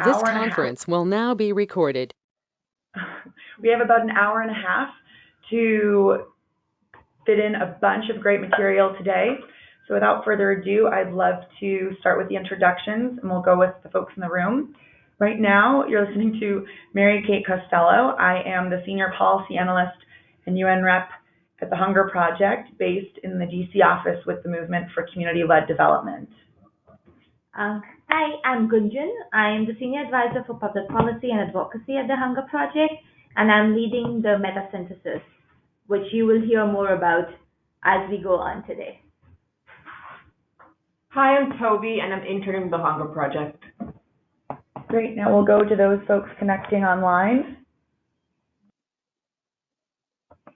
This hour and a half. conference will now be recorded. We have about an hour and a half to fit in a bunch of great material today. So without further ado, I'd love to start with the introductions, and we'll go with the folks in the room. Right now, you're listening to Mary Kate Costello. I am the Senior Policy Analyst and UN Rep at the Hunger Project, based in the DC office with the Movement for Community-Led Development. Hi, I'm Gunjan. I'm the Senior Advisor for Public Policy and Advocacy at the Hunger Project, and I'm leading the meta-synthesis, which you will hear more about as we go on today. Hi, I'm Toby, and I'm interning the Hunger Project. Great. Now we'll go to those folks connecting online.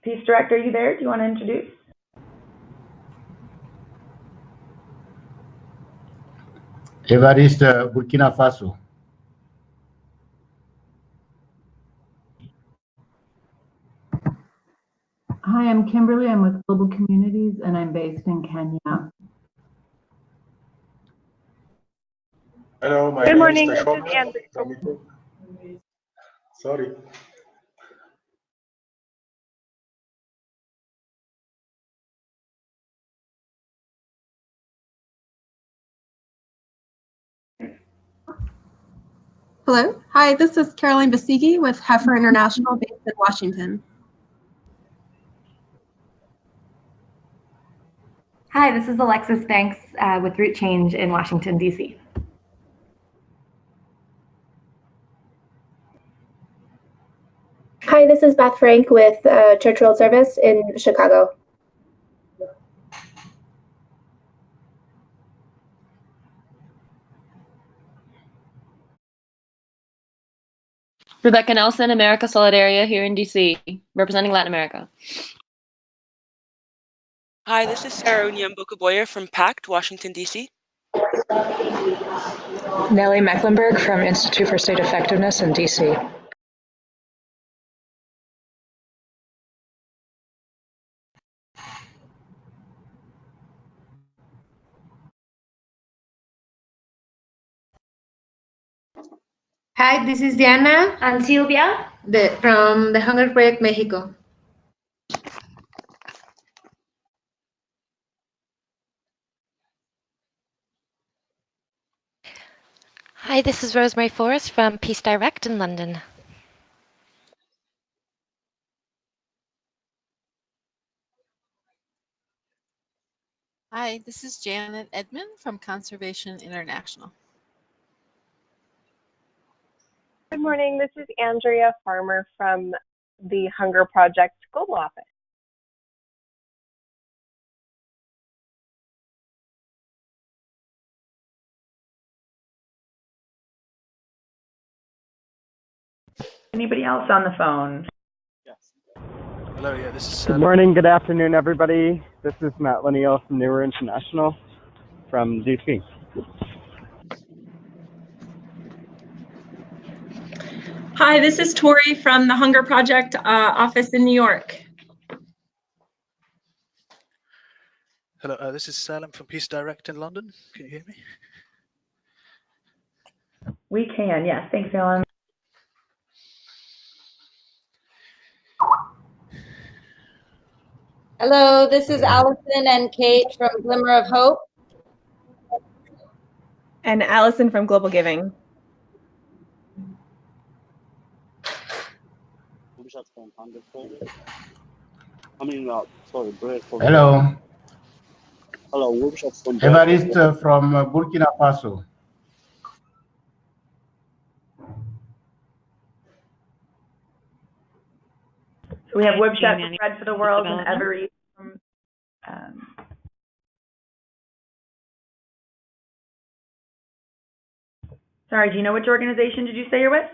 Peace Director, are you there? Do you want to introduce? Evariste, Burkina Faso. Hi, I'm Kimberly. I'm with Global Communities, and I'm based in Kenya. Hello, my Good name morning. is This is Andrew. Sorry. Hello. Hi, this is Caroline Basigi with Heifer International based in Washington. Hi, this is Alexis Banks with Root Change in Washington, D.C. Hi, this is Beth Frank with Church World Service in Chicago. Rebecca Nelson, America Solidaria here in DC, representing Latin America. Hi, this is Sarah Onyemboka-Boyer from PACT, Washington, D.C. Nellie Mecklenburg from Institute for State Effectiveness in D.C. Hi, this is Diana. And Silvia. From the Hunger Project, Mexico. Hi, this is Rosemary Forrest from Peace Direct in London. Hi, this is Janet Edmond from Conservation International. Good morning, this is Andrea Farmer from the Hunger Project Global Office. Anybody else on the phone? Yes. Hello, yeah, this is Good morning, good afternoon, everybody. This is Matt Laniel from Newer International from DC. Hi, this is Tori from the Hunger Project office in New York. Hello, this is Salem from Peace Direct in London. Can you hear me? We can, yes. Thanks, Alan. Hello, this is Allison and Kate from Glimmer of Hope. And Allison from Global Giving. Hello. Hello, workshops from Evariste from Burkina Faso. So we have Webshot for Bread for the World and Every from sorry, do you know which organization did you say you're with?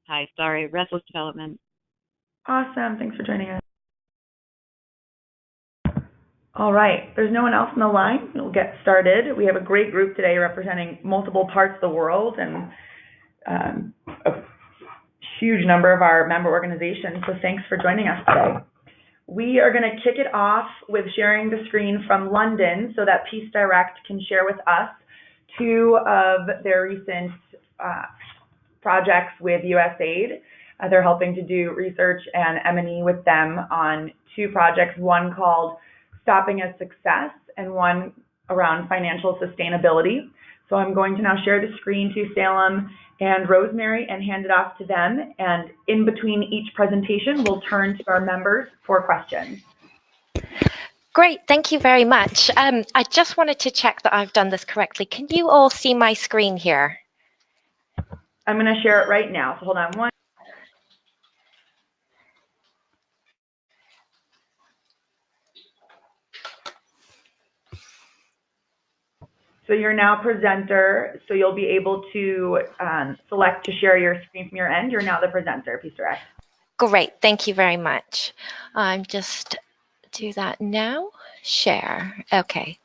Hi, sorry, Restless Development. Awesome, thanks for joining us. All right, there's no one else on the line. We'll get started. We have a great group today representing multiple parts of the world and a huge number of our member organizations, so thanks for joining us today. We are going to kick it off with sharing the screen from London so that Peace Direct can share with us two of their recent projects with USAID. They're helping to do research and M&E with them on 2 projects, one called Stopping a Success and one around financial sustainability. So I'm going to now share the screen to Salem and Rosemary and hand it off to them. And in between each presentation, we'll turn to our members for questions. Great, thank you very much. I just wanted to check that I've done this correctly. Can you all see my screen here? I'm going to share it right now. So hold on one. So you're now presenter, so you'll be able to select to share your screen from your end. You're now the presenter, Peace Direct. Great, thank you very much. I'm just do that now. Share, okay.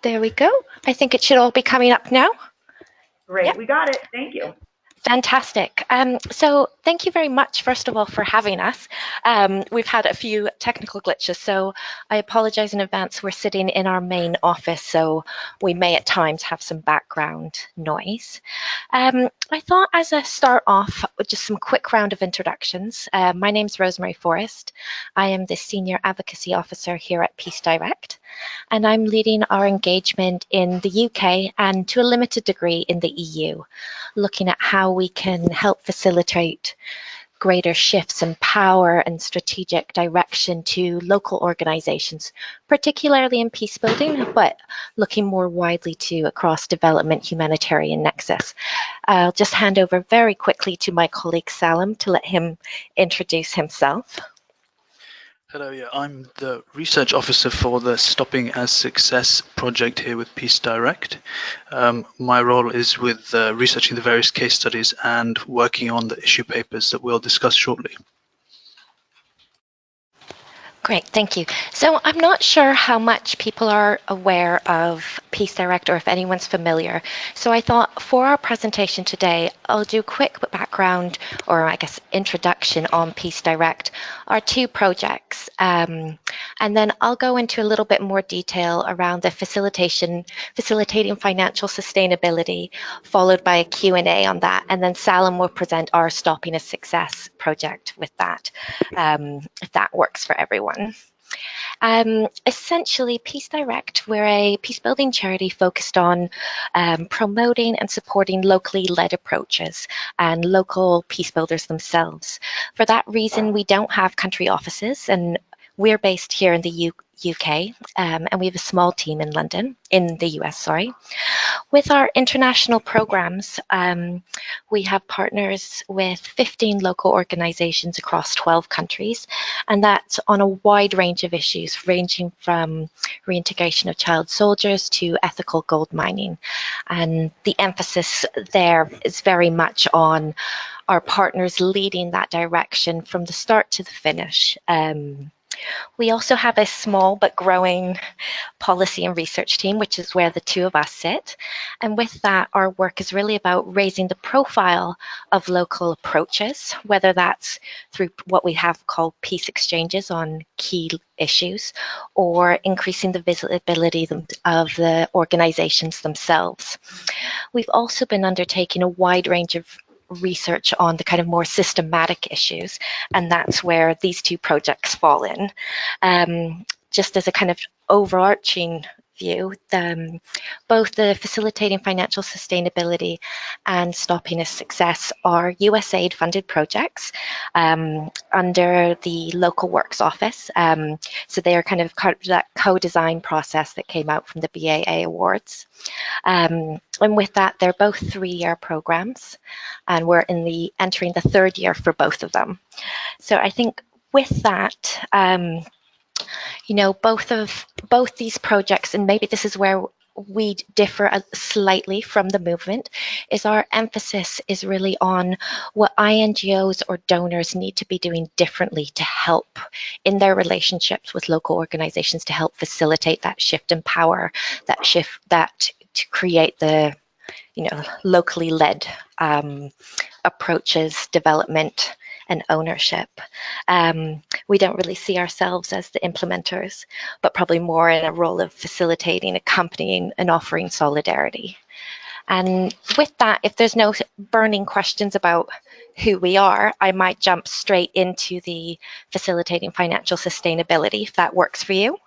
There we go. I think it should all be coming up now. Great, Yep. We got it, thank you. Fantastic. So thank you very much, first of all, for having us. We've had a few technical glitches, so I apologize in advance. We're sitting in our main office, so we may at times have some background noise. I thought as a start off with just some quick round of introductions. My name's Rosemary Forrest. I am the Senior Advocacy Officer here at Peace Direct, and I'm leading our engagement in the UK and to a limited degree in the EU, looking at how we can help facilitate greater shifts in power and strategic direction to local organizations, particularly in peace building, but looking more widely to across development humanitarian nexus. I'll just hand over very quickly to my colleague Salem to let him introduce himself. Hello, yeah, I'm the research officer for the Stopping as Success project here with Peace Direct. My role is with researching the various case studies and working on the issue papers that we'll discuss shortly. Great, thank you. So I'm not sure how much people are aware of Peace Direct or if anyone's familiar. So I thought for our presentation today, I'll do a quick background or I guess introduction on Peace Direct, our 2 projects. And then I'll go into a little bit more detail around the facilitating financial sustainability, followed by a Q&A on that. And then Salem will present our Stopping a Success project with that, if that works for everyone. Essentially, Peace Direct, we're a peace-building charity focused on promoting and supporting locally led approaches and local peace builders themselves. For that reason, we don't have country offices, and we're based here in the UK, and we have a small team in London, in the US, sorry. With our international programs, we have partners with 15 local organizations across 12 countries, and that's on a wide range of issues, ranging from reintegration of child soldiers to ethical gold mining. And the emphasis there is very much on our partners leading that direction from the start to the finish. We also have a small but growing policy and research team, which is where the 2 of us sit. And with that, our work is really about raising the profile of local approaches, whether that's through what we have called peace exchanges on key issues, or increasing the visibility of the organizations themselves. We've also been undertaking a wide range of research on the kind of more systematic issues, and that's where these 2 projects fall in. Just as a kind of overarching view, both the Facilitating Financial Sustainability and Stopping a Success are USAID funded projects under the Local Works Office. So they are kind of that co-design process that came out from the BAA Awards. And with that, they're both 3-year programs, and we're entering the 3rd year for both of them. So I think with that, you know, both these projects, and maybe this is where we differ slightly from the movement, is our emphasis is really on what INGOs or donors need to be doing differently to help in their relationships with local organizations to help facilitate that shift in power, that shift to create the, you know, locally led approaches, development, and ownership. We don't really see ourselves as the implementers, but probably more in a role of facilitating, accompanying, and offering solidarity. And with that, if there's no burning questions about who we are, I might jump straight into the facilitating financial sustainability, if that works for you.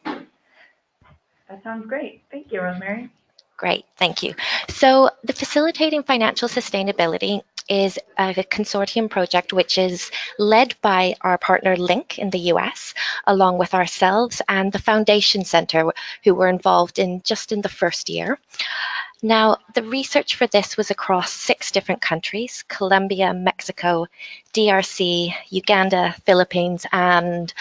That sounds great. Thank you, Rosemary. Great, thank you. So the Facilitating Financial Sustainability is a consortium project which is led by our partner Link in the US, along with ourselves and the Foundation Center, who were involved in the first year. Now, the research for this was across 6 different countries: Colombia, Mexico, DRC, Uganda, Philippines, and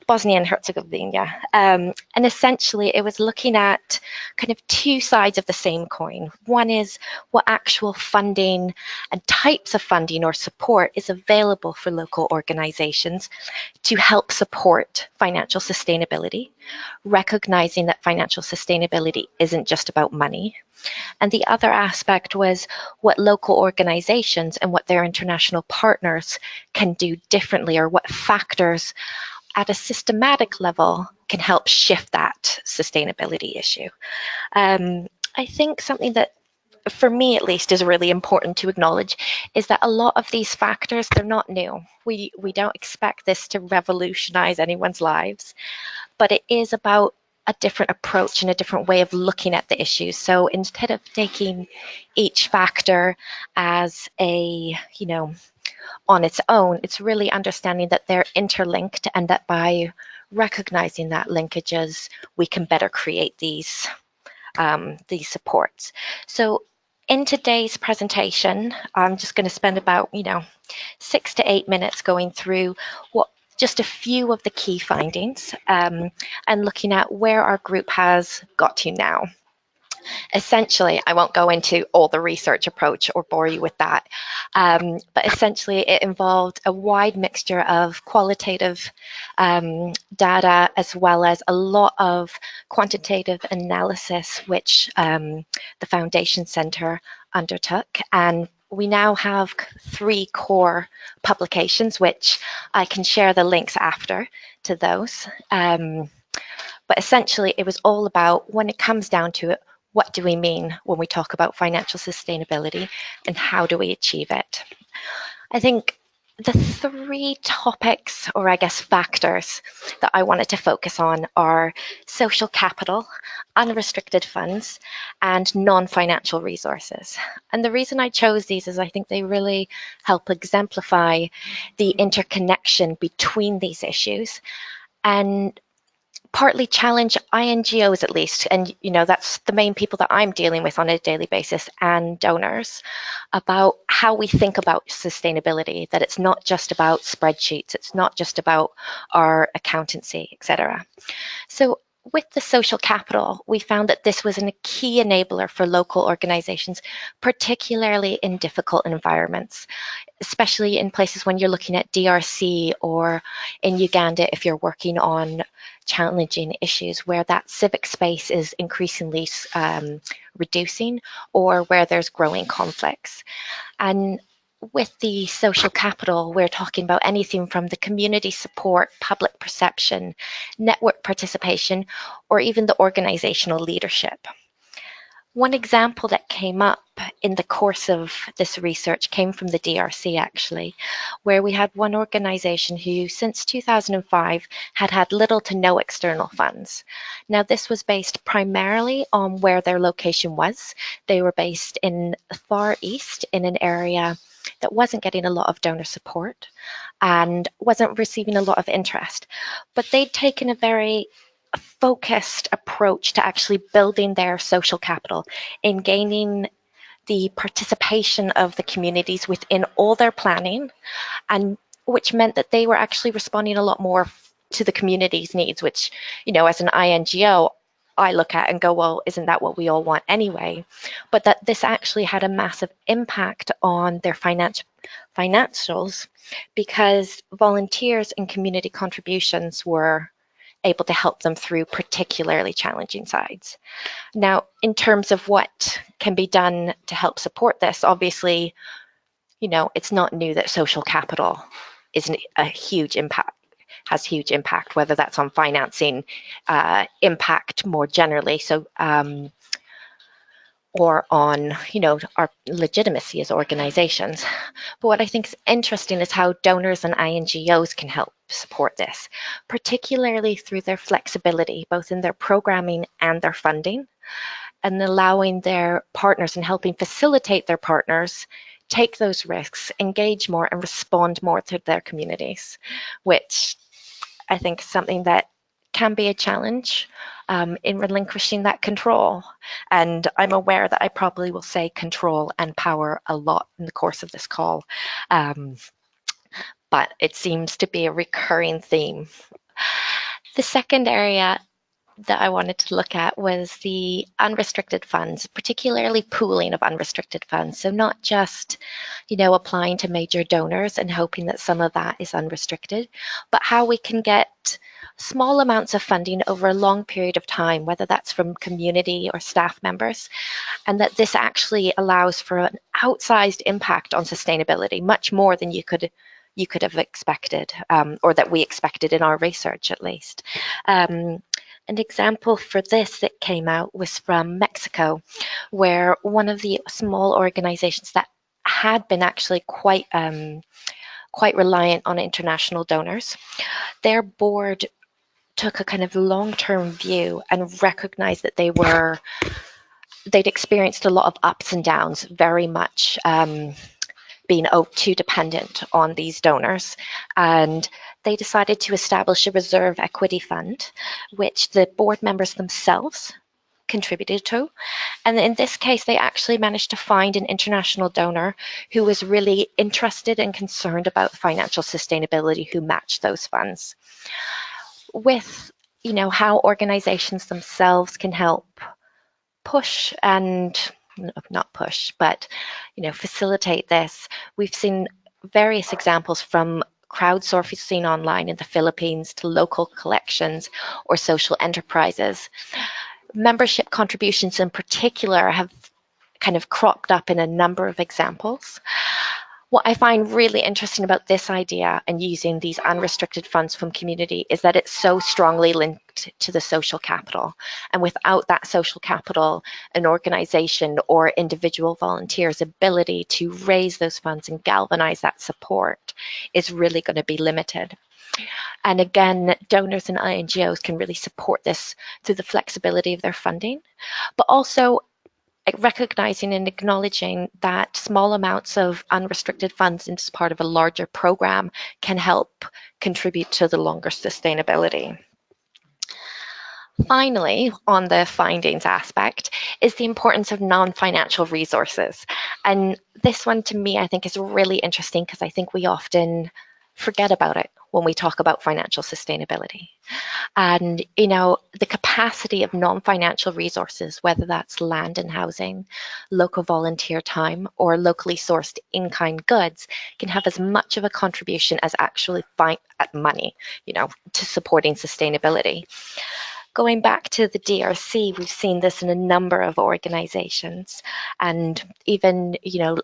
Bosnia and Herzegovina. And essentially, it was looking at kind of 2 sides of the same coin. One is what actual funding and types of funding or support is available for local organizations to help support financial sustainability, recognizing that financial sustainability isn't just about money. And the other aspect was what local organizations and what their international partners can do differently, or what factors at a systematic level can help shift that sustainability issue. I think something that, for me at least, is really important to acknowledge is that a lot of these factors, they're not new. We don't expect this to revolutionize anyone's lives, but it is about a different approach and a different way of looking at the issues. So instead of taking each factor as on its own, it's really understanding that they're interlinked, and that by recognizing that linkages, we can better create these supports. So in today's presentation, I'm just going to spend about 6 to 8 minutes going through just a few of the key findings, and looking at where our group has got to now. Essentially, I won't go into all the research approach or bore you with that, but essentially it involved a wide mixture of qualitative data, as well as a lot of quantitative analysis, which the Foundation Center undertook. And we now have 3 core publications, which I can share the links after to those. But essentially, it was all about, when it comes down to it, what do we mean when we talk about financial sustainability, and how do we achieve it? I think the 3 topics, or I guess factors, that I wanted to focus on are social capital, unrestricted funds, and non-financial resources. And the reason I chose these is I think they really help exemplify the interconnection between these issues, and partly challenge INGOs, at least, and that's the main people that I'm dealing with on a daily basis, and donors, about how we think about sustainability, that it's not just about spreadsheets, it's not just about our accountancy, etc. So with the social capital, we found that this was a key enabler for local organizations, particularly in difficult environments, especially in places when you're looking at DRC, or in Uganda if you're working on challenging issues where that civic space is increasingly reducing, or where there's growing conflicts. And with the social capital, we're talking about anything from the community support, public perception, network participation, or even the organizational leadership. One example that came up in the course of this research came from the DRC, actually, where we had one organization who, since 2005, had little to no external funds. Now, this was based primarily on where their location was. They were based in the Far East, in an area that wasn't getting a lot of donor support and wasn't receiving a lot of interest. But they'd taken a very focused approach to actually building their social capital, in gaining the participation of the communities within all their planning, and which meant that they were actually responding a lot more to the community's needs, which, as an INGO, I look at and go, well, isn't that what we all want anyway? But that this actually had a massive impact on their financials, because volunteers and community contributions were able to help them through particularly challenging sides. Now, in terms of what can be done to help support this, obviously, it's not new that social capital is a huge impact, has huge impact, whether that's on financing, impact more generally, or on, our legitimacy as organizations. But what I think is interesting is how donors and INGOs can help support this, particularly through their flexibility, both in their programming and their funding, and allowing their partners and helping facilitate their partners take those risks, engage more, and respond more to their communities, which I think is something that can be a challenge in relinquishing that control. And I'm aware that I probably will say control and power a lot in the course of this call, but it seems to be a recurring theme. The second area that I wanted to look at was the unrestricted funds, particularly pooling of unrestricted funds. So not just, applying to major donors and hoping that some of that is unrestricted, but how we can get small amounts of funding over a long period of time, whether that's from community or staff members, and that this actually allows for an outsized impact on sustainability, much more than you could have expected, or that we expected in our research at least. An example for this that came out was from Mexico, where one of the small organizations that had been actually quite reliant on international donors, their board took a kind of long-term view and recognized that they'd experienced a lot of ups and downs, very much being too dependent on these donors, and they decided to establish a reserve equity fund, which the board members themselves contributed to. And in this case, they actually managed to find an international donor who was really interested and concerned about financial sustainability, who matched those funds. With, how organizations themselves can help push and not push, but facilitate this. We've seen various examples from crowdsourcing online in the Philippines to local collections or social enterprises. Membership contributions in particular have kind of cropped up in a number of examples. What I find really interesting about this idea and using these unrestricted funds from community is that it's so strongly linked to the social capital. And without that social capital, an organization or individual volunteer's ability to raise those funds and galvanize that support is really going to be limited. And again, donors and INGOs can really support this through the flexibility of their funding, but also recognizing and acknowledging that small amounts of unrestricted funds as part of a larger program can help contribute to the longer sustainability. Finally, on the findings aspect, is the importance of non-financial resources. And this one, to me, I think is really interesting because I think we often forget about it when we talk about financial sustainability. And, the capacity of non-financial resources, whether that's land and housing, local volunteer time, or locally sourced in-kind goods, can have as much of a contribution as actually money, to supporting sustainability. Going back to the DRC, we've seen this in a number of organizations and even,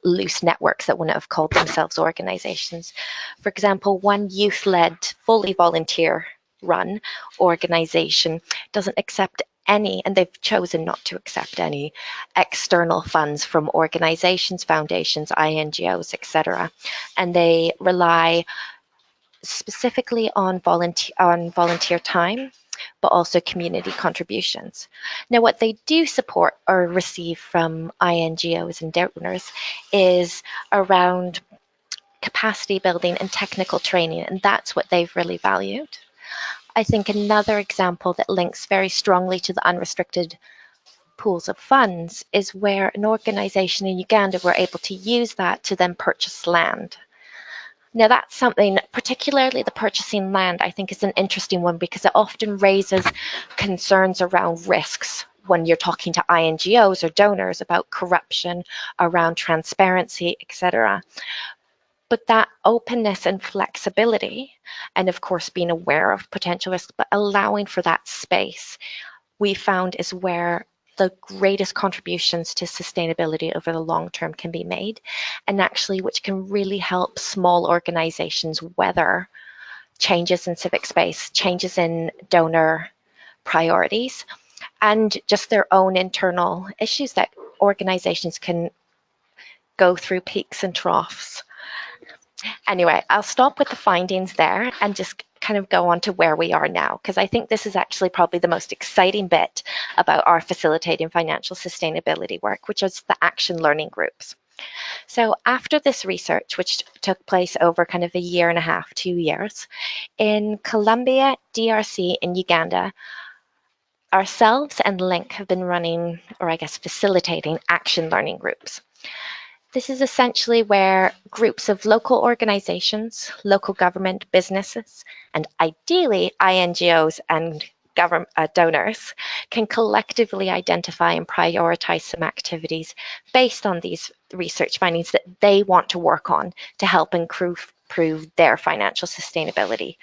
loose networks that wouldn't have called themselves organizations. For example, one youth-led, fully volunteer-run organization doesn't accept any, and they've chosen not to accept any external funds from organizations, foundations, INGOs, etc. And they rely specifically on volunteer time, but also community contributions. Now, what they do support or receive from INGOs and donors is around capacity building and technical training, and that's what they've really valued. I think another example that links very strongly to the unrestricted pools of funds is where an organization in Uganda were able to use that to then purchase land. Now that's something, particularly the purchasing land, I think is an interesting one because it often raises concerns around risks when you're talking to INGOs or donors about corruption, around transparency, etc. But that openness and flexibility, and of course being aware of potential risks, but allowing for that space, we found is where the greatest contributions to sustainability over the long term can be made, and actually which can really help small organizations weather changes in civic space, changes in donor priorities, and just their own internal issues that organizations can go through peaks and troughs. Anyway, I'll stop with the findings there and just kind of go on to where we are now, because I think this is actually probably the most exciting bit about our facilitating financial sustainability work, which is the action learning groups. So after this research, which took place over kind of a year and a half, 2 years, in Colombia, DRC, and Uganda, ourselves and Link have been running, or I guess facilitating, action learning groups. This is essentially where groups of local organizations, local government, businesses, and ideally INGOs and government donors can collectively identify and prioritize some activities based on these research findings that they want to work on to help improve their financial sustainability,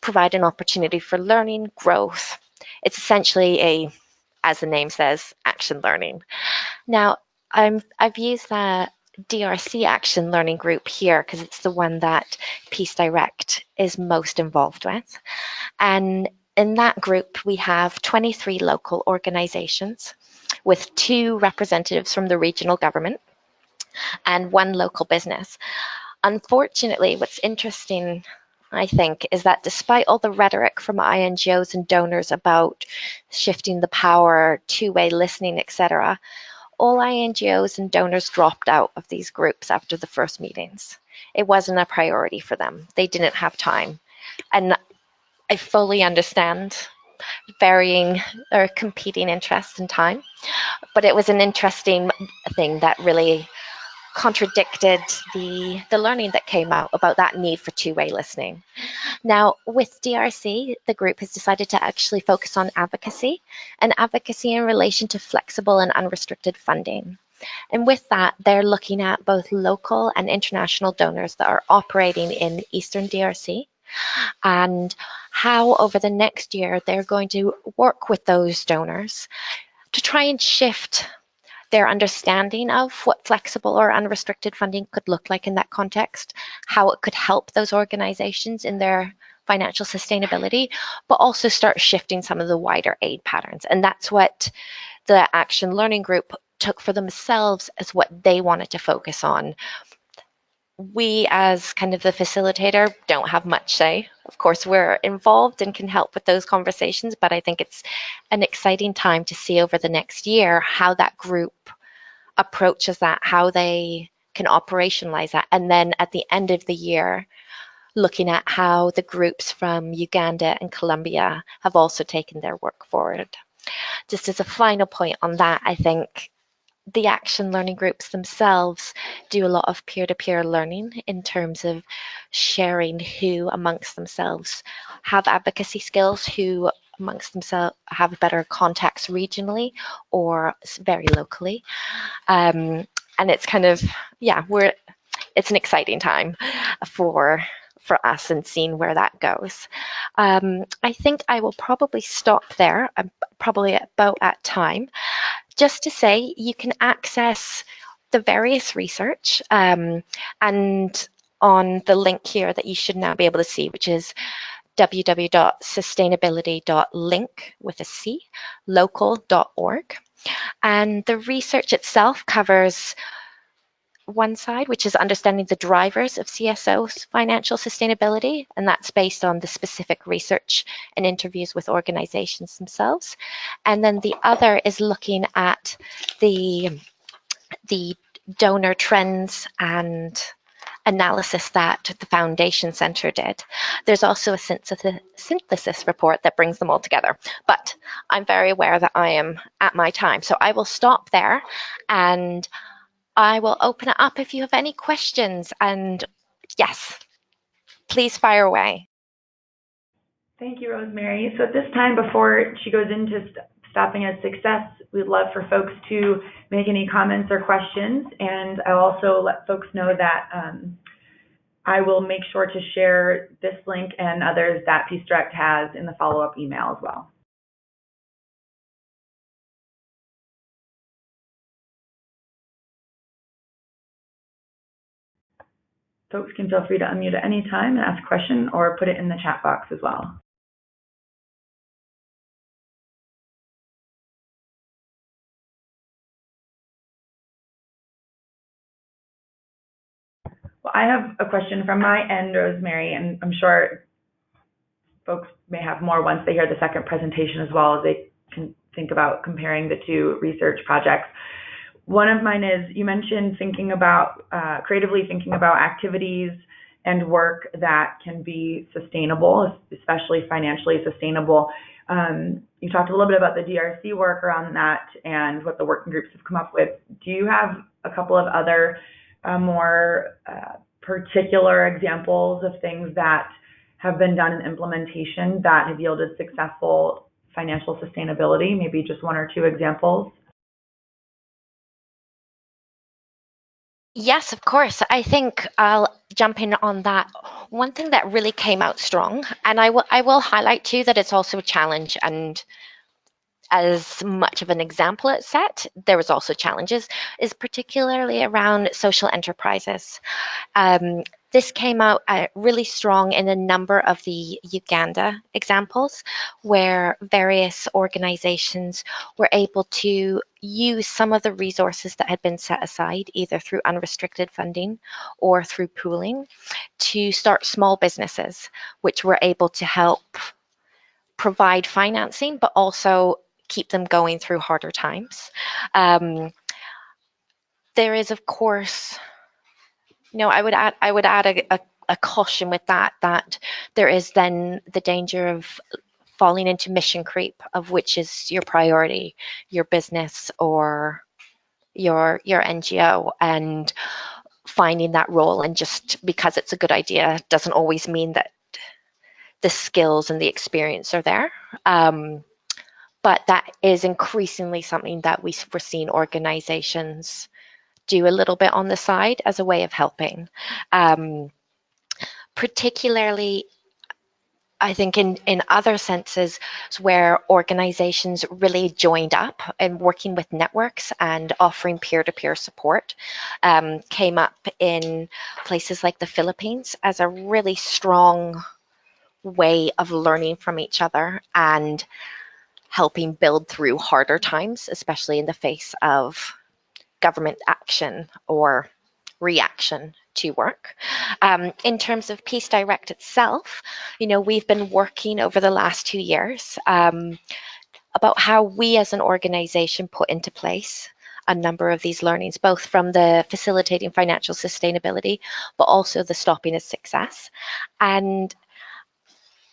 provide an opportunity for learning, growth. It's essentially as the name says, action learning. Now, I've used the DRC Action Learning Group here because it's the one that Peace Direct is most involved with. And in that group, we have 23 local organizations with 2 representatives from the regional government and 1 local business. Unfortunately, what's interesting, I think, is that despite all the rhetoric from INGOs and donors about shifting the power, two-way listening, etc., all INGOs and donors dropped out of these groups after the first meetings. It wasn't a priority for them. They didn't have time. And I fully understand varying or competing interests in time, but it was an interesting thing that really contradicted the learning that came out about that need for two-way listening. Now, with DRC, the group has decided to actually focus on advocacy and advocacy in relation to flexible and unrestricted funding. And with that, they're looking at both local and international donors that are operating in Eastern DRC and how over the next year they're going to work with those donors to try and shift their understanding of what flexible or unrestricted funding could look like in that context, how it could help those organizations in their financial sustainability, but also start shifting some of the wider aid patterns. And that's what the Action Learning Group took for themselves as what they wanted to focus on. We, as kind of the facilitator, don't have much say. Of course, we're involved and can help with those conversations, but I think it's an exciting time to see over the next year how that group approaches that, how they can operationalize that. And then at the end of the year, looking at how the groups from Uganda and Colombia have also taken their work forward. Just as a final point on that, I think the action learning groups themselves do a lot of peer-to-peer learning in terms of sharing who amongst themselves have advocacy skills, who amongst themselves have better contacts regionally or very locally. And it's kind of, it's an exciting time for us and seeing where that goes. I think I will probably stop there. I'm probably about at time. Just to say, you can access the various research and on the link here that you should now be able to see, which is www.sustainability.link with a C, local.org. And the research itself covers one side, which is understanding the drivers of CSO's financial sustainability, and that's based on the specific research and interviews with organizations themselves. And then the other is looking at the donor trends and analysis that the Foundation Center did. There's also a synthesis report that brings them all together. But I'm very aware that I am at my time, so I will stop there and I will open it up if you have any questions. And yes, please fire away. Thank you, Rosemary. So at this time, before she goes into stopping at success, we'd love for folks to make any comments or questions. And I'll also let folks know that I will make sure to share this link and others that Peace Direct has in the follow-up email as well. Folks can feel free to unmute at any time and ask a question or put it in the chat box as well. Well, I have a question from my end, Rosemary, and I'm sure folks may have more once they hear the second presentation as well, as they can think about comparing the two research projects. One of mine is, you mentioned thinking about, creatively thinking about activities and work that can be sustainable, especially financially sustainable. You talked a little bit about the DRC work around that and what the working groups have come up with. Do you have a couple of other more particular examples of things that have been done in implementation that have yielded successful financial sustainability? Maybe just one or two examples. Yes, of course. I think I'll jump in on that. One thing that really came out strong, and I will highlight too that it's also a challenge, and as much of an example it set, there was also challenges, is particularly around social enterprises. This came out really strong in a number of the Uganda examples, where various organizations were able to use some of the resources that had been set aside, either through unrestricted funding or through pooling, to start small businesses, which were able to help provide financing, but also keep them going through harder times. There is, of course, I would add a caution with that there is then the danger of falling into mission creep, of which is your priority, your business or your NGO, and finding that role, and just because it's a good idea doesn't always mean that the skills and the experience are there. But that is increasingly something that we're seeing organizations do a little bit on the side as a way of helping. Particularly, I think in other senses where organizations really joined up and working with networks and offering peer-to-peer support, came up in places like the Philippines as a really strong way of learning from each other and helping build through harder times, especially in the face of government action or reaction to work. In terms of Peace Direct itself, we've been working over the last 2 years about how we as an organization put into place a number of these learnings, both from the facilitating financial sustainability, but also the stopping of success. And,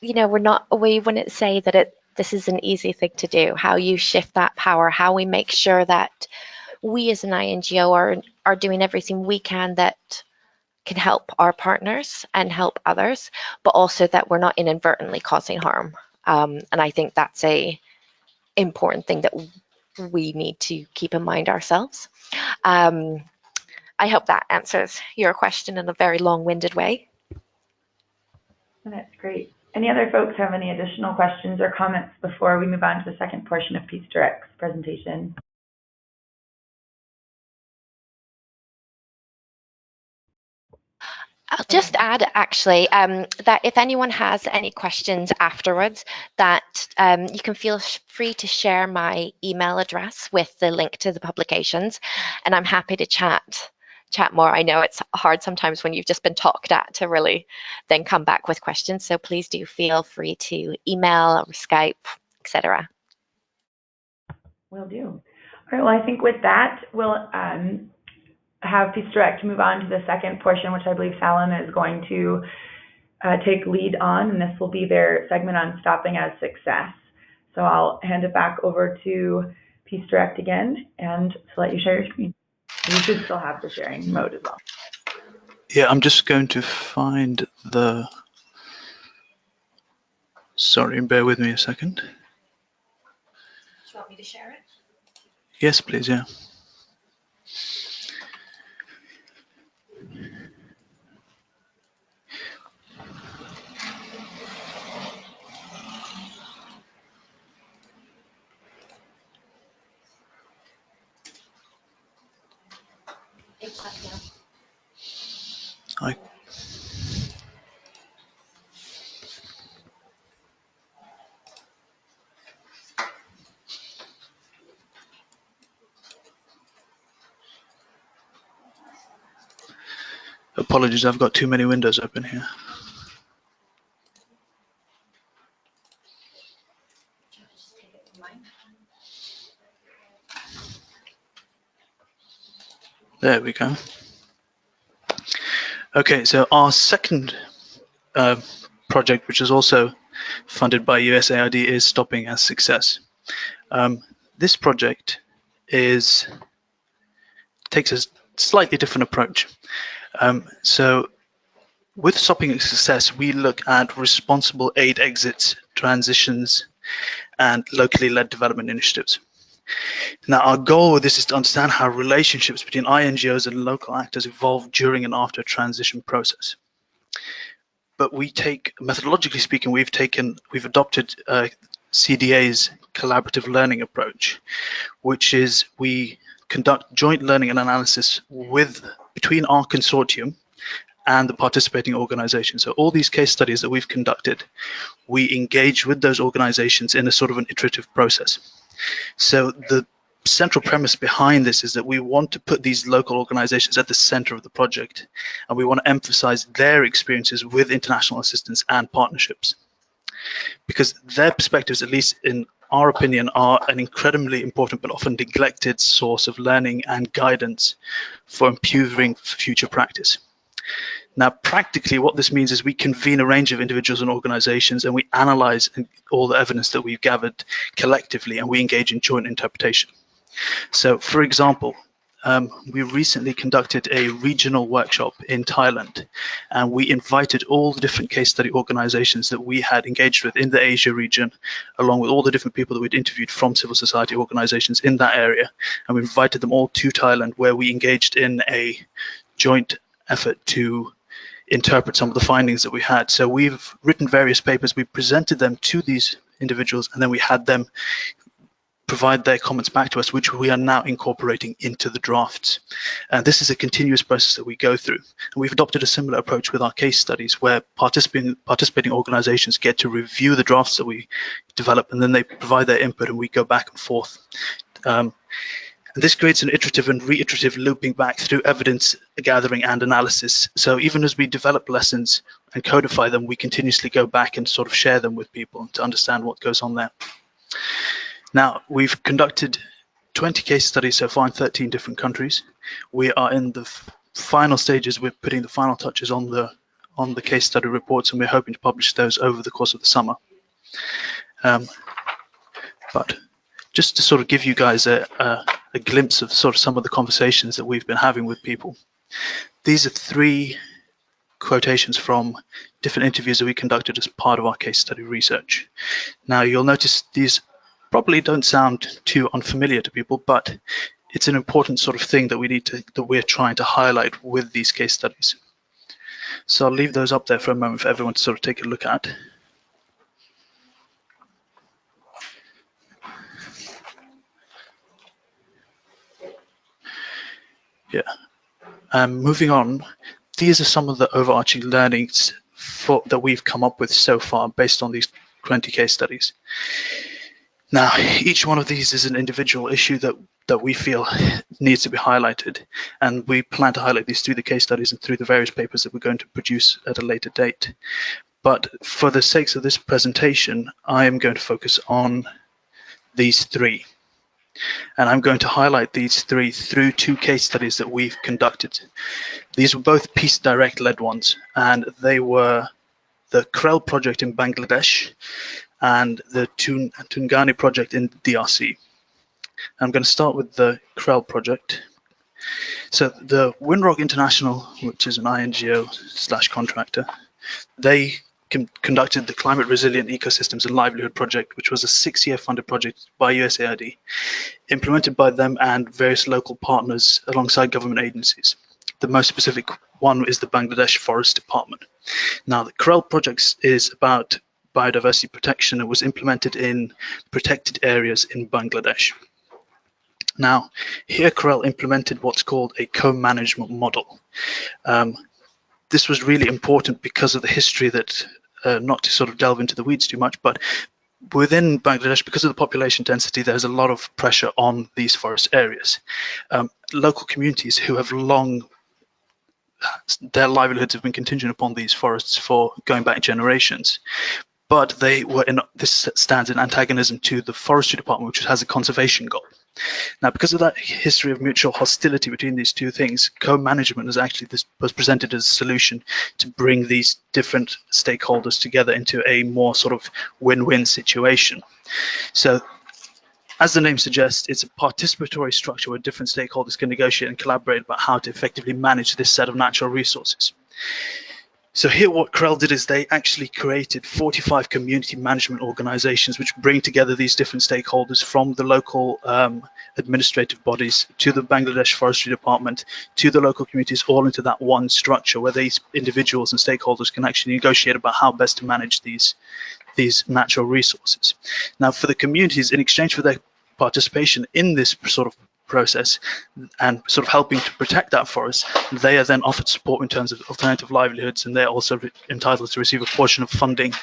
we wouldn't say that this is an easy thing to do, how you shift that power, how we make sure that we as an INGO are doing everything we can that can help our partners and help others, but also that we're not inadvertently causing harm. And I think that's a important thing that we need to keep in mind ourselves. I hope that answers your question in a very long-winded way. That's great. Any other folks have any additional questions or comments before we move on to the second portion of Peace Direct's presentation? I'll just add, actually, that if anyone has any questions afterwards, that you can feel free to share my email address with the link to the publications, and I'm happy to chat more. I know it's hard sometimes when you've just been talked at to really then come back with questions, so please do feel free to email or Skype, etc. Will do. All right, well, I think with that, we'll have Peace Direct move on to the second portion, which I believe Salem is going to take lead on, and this will be their segment on stopping as success. So I'll hand it back over to Peace Direct again, and to let you share your screen. You should still have the sharing mode as well. Yeah, I'm just going to find the... Sorry, bear with me a second. Do you want me to share it? Yes, please, yeah. I Apologies, I've got too many windows open here. There we go. Okay, so our second project, which is also funded by USAID, is Stopping as Success. This project takes a slightly different approach. So with Stopping as Success, we look at responsible aid exits, transitions, and locally led development initiatives. Now, our goal with this is to understand how relationships between INGOs and local actors evolve during and after a transition process. But we take, methodologically speaking, we've adopted CDA's collaborative learning approach, which is we conduct joint learning and analysis between our consortium and the participating organizations. So all these case studies that we've conducted, we engage with those organizations in a sort of an iterative process. So the central premise behind this is that we want to put these local organizations at the center of the project, and we want to emphasize their experiences with international assistance and partnerships, because their perspectives, at least in our opinion, are an incredibly important but often neglected source of learning and guidance for improving future practice. Now, practically, what this means is we convene a range of individuals and organizations, and we analyze all the evidence that we've gathered collectively, and we engage in joint interpretation. So, for example, we recently conducted a regional workshop in Thailand, and we invited all the different case study organizations that we had engaged with in the Asia region, along with all the different people that we'd interviewed from civil society organizations in that area. And we invited them all to Thailand, where we engaged in a joint effort to interpret some of the findings that we had. So we've written various papers, we presented them to these individuals, and then we had them provide their comments back to us, which we are now incorporating into the drafts. And this is a continuous process that we go through. And we've adopted a similar approach with our case studies, where participating organizations get to review the drafts that we develop, and then they provide their input, and we go back and forth. And this creates an iterative and reiterative looping back through evidence gathering and analysis. So even as we develop lessons and codify them, we continuously go back and sort of share them with people to understand what goes on there. Now, we've conducted 20 case studies so far in 13 different countries. We are in the final stages. We're putting the final touches on the case study reports, and we're hoping to publish those over the course of the summer. But just to sort of give you guys a glimpse of sort of some of the conversations that we've been having with people. These are 3 quotations from different interviews that we conducted as part of our case study research. Now, you'll notice these probably don't sound too unfamiliar to people, but it's an important sort of thing that we're trying to highlight with these case studies. So I'll leave those up there for a moment for everyone to sort of take a look at. Yeah. Moving on, these are some of the overarching learnings that we've come up with so far based on these 20 case studies. Now, each one of these is an individual issue that we feel needs to be highlighted, and we plan to highlight these through the case studies and through the various papers that we're going to produce at a later date. But for the sakes of this presentation, I am going to focus on these 3. And I'm going to highlight these 3 through 2 case studies that we've conducted. These were both Peace Direct led ones, and they were the CREL project in Bangladesh and the Tungani project in DRC. I'm going to start with the CREL project. So the Windrock International, which is an INGO/contractor, they conducted the Climate Resilient Ecosystems and Livelihood Project, which was a 6-year funded project by USAID, implemented by them and various local partners alongside government agencies. The most specific one is the Bangladesh Forest Department. Now, the CREL project is about biodiversity protection and was implemented in protected areas in Bangladesh. Now, here CREL implemented what's called a co-management model. This was really important because of the history that, not to sort of delve into the weeds too much, but within Bangladesh, because of the population density, there's a lot of pressure on these forest areas. Local communities who have long their livelihoods have been contingent upon these forests for going back generations. But they were this stands in antagonism to the forestry department, which has a conservation goal. Now, because of that history of mutual hostility between these two things, co-management was presented as a solution to bring these different stakeholders together into a more sort of win-win situation. So, as the name suggests, it's a participatory structure where different stakeholders can negotiate and collaborate about how to effectively manage this set of natural resources. So here what CREL did is they actually created 45 community management organizations which bring together these different stakeholders from the local administrative bodies to the Bangladesh Forestry Department to the local communities, all into that one structure where these individuals and stakeholders can actually negotiate about how best to manage these natural resources. Now for the communities, in exchange for their participation in this sort of process and sort of helping to protect that forest, they are then offered support in terms of alternative livelihoods, and they're also entitled to receive a portion of funding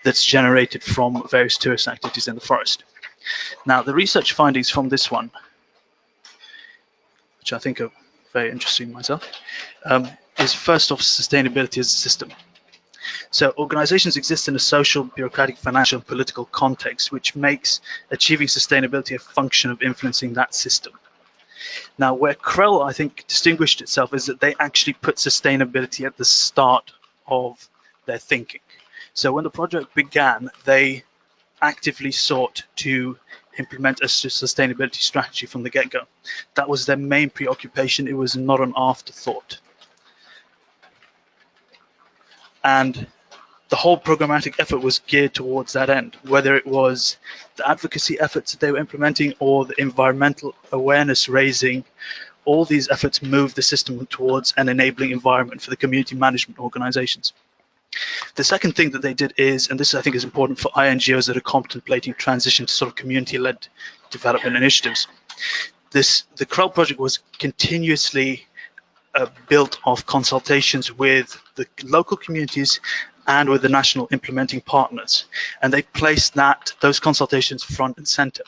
that's generated from various tourist activities in the forest. Now, the research findings from this one, which I think are very interesting myself, is first off sustainability as a system. So organizations exist in a social, bureaucratic, financial, and political context, which makes achieving sustainability a function of influencing that system. Now, where CREL, I think, distinguished itself is that they actually put sustainability at the start of their thinking. So when the project began, they actively sought to implement a sustainability strategy from the get-go. That was their main preoccupation. It was not an afterthought. And the whole programmatic effort was geared towards that end, whether it was the advocacy efforts that they were implementing or the environmental awareness raising. All these efforts moved the system towards an enabling environment for the community management organizations. The second thing that they did is, and this I think is important for INGOs that are contemplating transition to sort of community-led development initiatives, the CREL project was continuously built off consultations with the local communities and with the national implementing partners, and they placed those consultations front and center.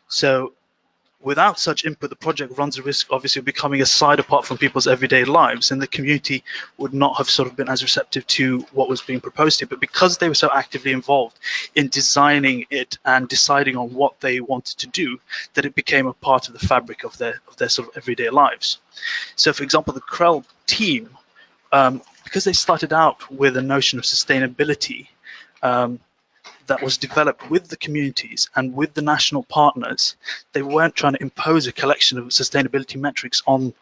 So without such input, the project runs a risk obviously of becoming a side apart from people's everyday lives, and the community would not have sort of been as receptive to what was being proposed here. But because they were so actively involved in designing it and deciding on what they wanted to do, that it became a part of the fabric of their sort of everyday lives. So for example, the CREL team, because they started out with a notion of sustainability that was developed with the communities and with the national partners, they weren't trying to impose a collection of sustainability metrics on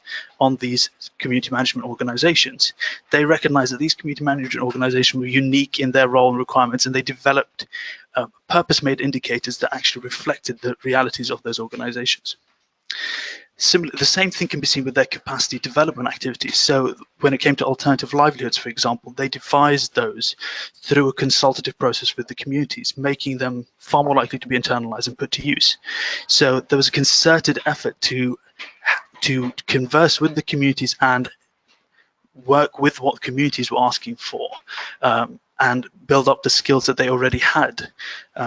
these community management organizations. They recognized that these community management organizations were unique in their role and requirements, and they developed purpose-made indicators that actually reflected the realities of those organizations. Similarly, the same thing can be seen with their capacity development activities. So when it came to alternative livelihoods, for example, they devised those through a consultative process with the communities, making them far more likely to be internalized and put to use. So there was a concerted effort to converse with the communities and work with what communities were asking for, and build up the skills that they already had.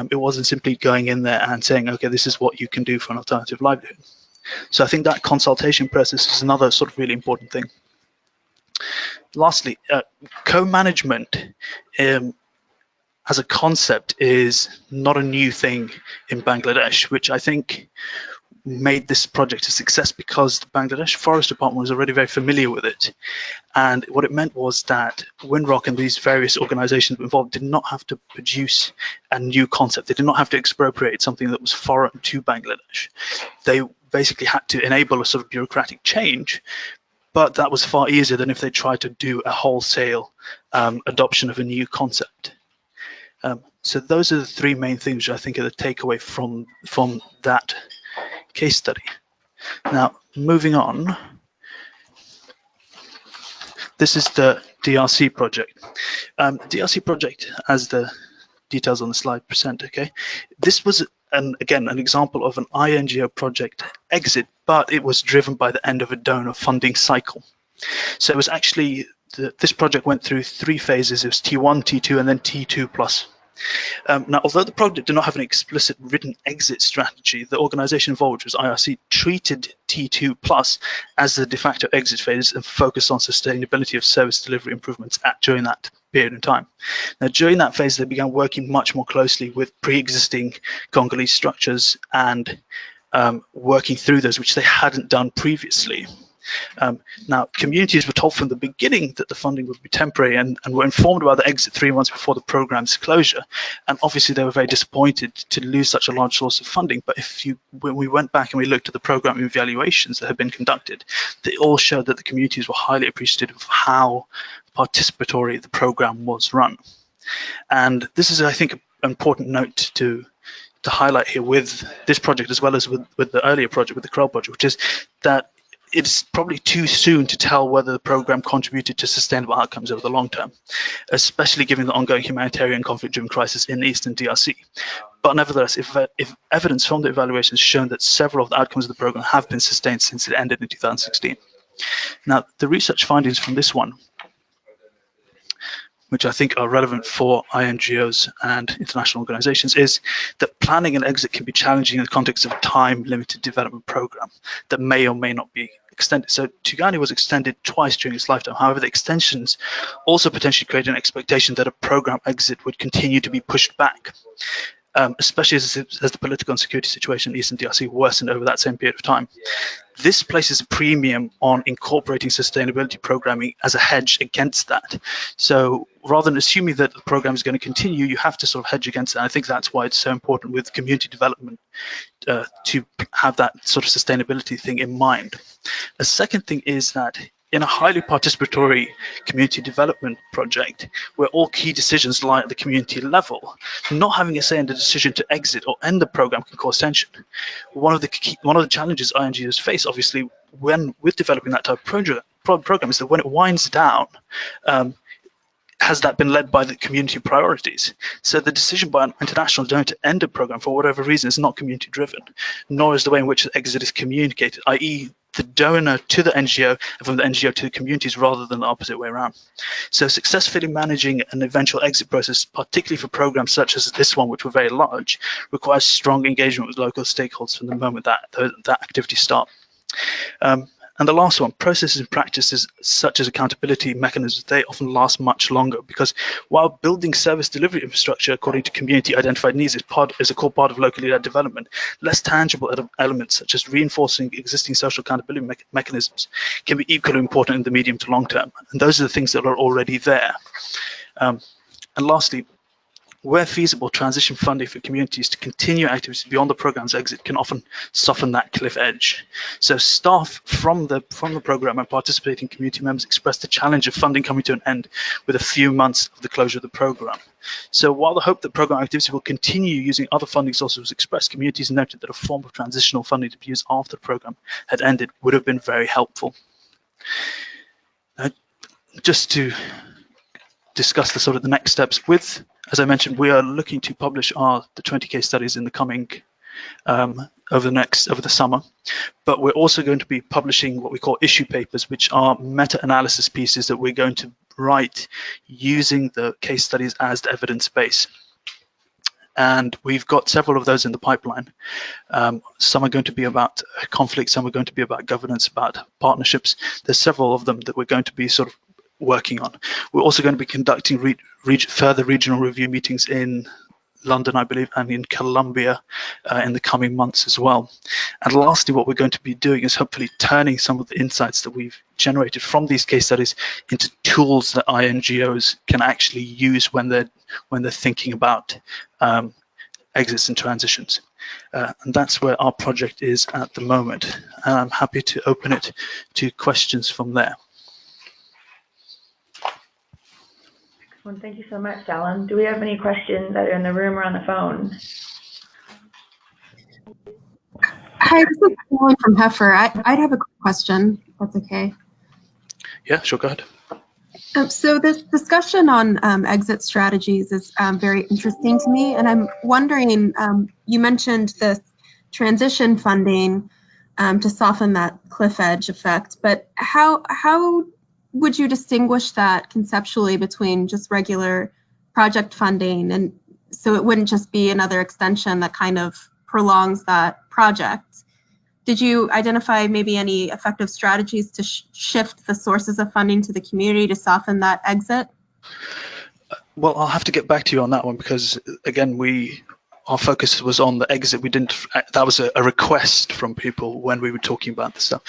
It wasn't simply going in there and saying, okay, this is what you can do for an alternative livelihood. So I think that consultation process is another sort of really important thing. Lastly, co-management as a concept is not a new thing in Bangladesh, which I think made this project a success because the Bangladesh Forest Department was already very familiar with it. And what it meant was that Windrock and these various organizations involved did not have to produce a new concept. They did not have to expropriate something that was foreign to Bangladesh. They basically had to enable a sort of bureaucratic change, but that was far easier than if they tried to do a wholesale adoption of a new concept. So those are the three main things which I think are the takeaway from that case study. Now, moving on, this is the DRC project. DRC project, as the details on the slide present, okay? This was, again, an example of an INGO project exit, but it was driven by the end of a donor funding cycle. So it was actually, this project went through 3 phases. It was T1, T2, and then T2 plus Now, although the project did not have an explicit written exit strategy, the organization involved, which was IRC, treated T2 Plus as the de facto exit phase and focused on sustainability of service delivery improvements during that period in time. Now, during that phase, they began working much more closely with pre-existing Congolese structures and working through those, which they hadn't done previously. Now, communities were told from the beginning that the funding would be temporary and were informed about the exit 3 months before the program's closure. And obviously, they were very disappointed to lose such a large source of funding. But when we went back and we looked at the program evaluations that had been conducted, they all showed that the communities were highly appreciative of how participatory the program was run. And this is, I think, an important note to highlight here with this project, as well as with the earlier project, with the CREL project, which is that it's probably too soon to tell whether the program contributed to sustainable outcomes over the long term, especially given the ongoing humanitarian conflict-driven crisis in Eastern DRC. But nevertheless, if evidence from the evaluation has shown that several of the outcomes of the program have been sustained since it ended in 2016. Now, the research findings from this one, which I think are relevant for INGOs and international organizations, is that planning an exit can be challenging in the context of a time-limited development program that may or may not be extended. So Tugani was extended twice during its lifetime. However, the extensions also potentially created an expectation that a program exit would continue to be pushed back, especially as the political and security situation in Eastern DRC worsened over that same period of time. This places a premium on incorporating sustainability programming as a hedge against that. So rather than assuming that the program is going to continue, you have to sort of hedge against it. And I think that's why it's so important with community development to have that sort of sustainability thing in mind. The second thing is that in a highly participatory community development project, where all key decisions lie at the community level, not having a say in the decision to exit or end the program can cause tension. One of the challenges INGOs face, obviously, with developing that type of program, is that when it winds down, has that been led by the community priorities? So the decision by an international donor to end a program for whatever reason is not community driven, nor is the way in which the exit is communicated, i.e. the donor to the NGO and from the NGO to the communities rather than the opposite way around. So successfully managing an eventual exit process, particularly for programs such as this one, which were very large, requires strong engagement with local stakeholders from the moment that activity starts. And the last one, processes and practices such as accountability mechanisms, they often last much longer because while building service delivery infrastructure according to community identified needs is a core part of locally led development, less tangible elements such as reinforcing existing social accountability mechanisms can be equally important in the medium to long term. And those are the things that are already there. And lastly, where feasible, transition funding for communities to continue activities beyond the program's exit can often soften that cliff edge. So staff from the program and participating community members expressed the challenge of funding coming to an end with a few months of the closure of the program. So while the hope that program activity will continue using other funding sources was expressed, communities noted that a form of transitional funding to be used after the program had ended would have been very helpful. Just to discuss the next steps with, as I mentioned, we are looking to publish the 20 case studies in the coming over the summer, but we're also going to be publishing what we call issue papers, which are meta-analysis pieces that we're going to write using the case studies as the evidence base. And we've got several of those in the pipeline. Some are going to be about conflict, some are going to be about governance, about partnerships. There's several of them that we're going to be sort of working on. We're also going to be conducting further regional review meetings in London, I believe, and in Colombia in the coming months as well. And lastly, what we're going to be doing is hopefully turning some of the insights that we've generated from these case studies into tools that INGOs can actually use when they're thinking about exits and transitions. And that's where our project is at the moment. And I'm happy to open it to questions from there. Well, thank you so much, Alan. Do we have any questions either in the room or on the phone? Hi, this is Caroline from Heifer. I'd have a quick question, if that's okay. Yeah, sure, go ahead. So this discussion on exit strategies is very interesting to me, and I'm wondering, you mentioned this transition funding to soften that cliff edge effect, but how would you distinguish that conceptually between just regular project funding? And so it wouldn't just be another extension that kind of prolongs that project. Did you identify maybe any effective strategies to shift the sources of funding to the community to soften that exit? Well, I'll have to get back to you on that one because, again, our focus was on the exit. That was a request from people when we were talking about this stuff.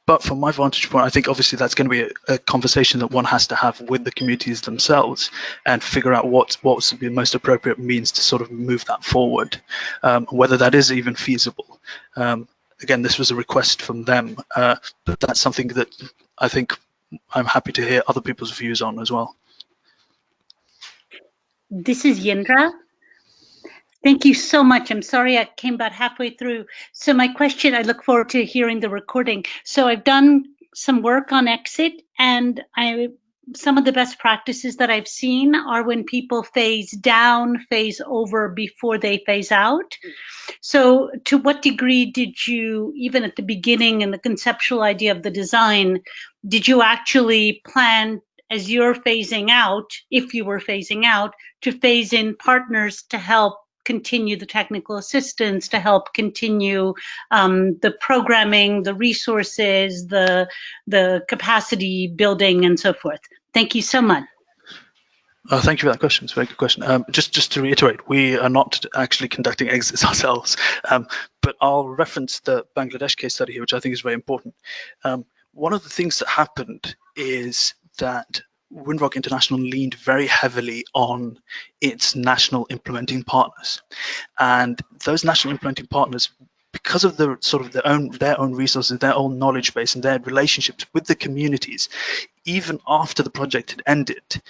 But from my vantage point, I think obviously that's going to be a conversation that one has to have with the communities themselves and figure out what's the most appropriate means to sort of move that forward, whether that is even feasible. Again, this was a request from them, but that's something that I think I'm happy to hear other people's views on as well. This is Yendra. Thank you so much. I'm sorry I came about halfway through. So my question, I look forward to hearing the recording. So I've done some work on exit, and some of the best practices that I've seen are when people phase down, phase over before they phase out. So to what degree did you, even at the beginning in the conceptual idea of the design, did you actually plan as you're phasing out, if you were phasing out, to phase in partners to help continue the technical assistance, to help continue the programming, the resources, the capacity building, and so forth? Thank you so much. Thank you for that question. It's a very good question. Just to reiterate, we are not actually conducting exits ourselves, but I'll reference the Bangladesh case study here, which I think is very important. One of the things that happened is that Windrock International leaned very heavily on its national implementing partners, and those national implementing partners, because of the sort of their own resources, their own knowledge base, and their relationships with the communities, even after the project had ended,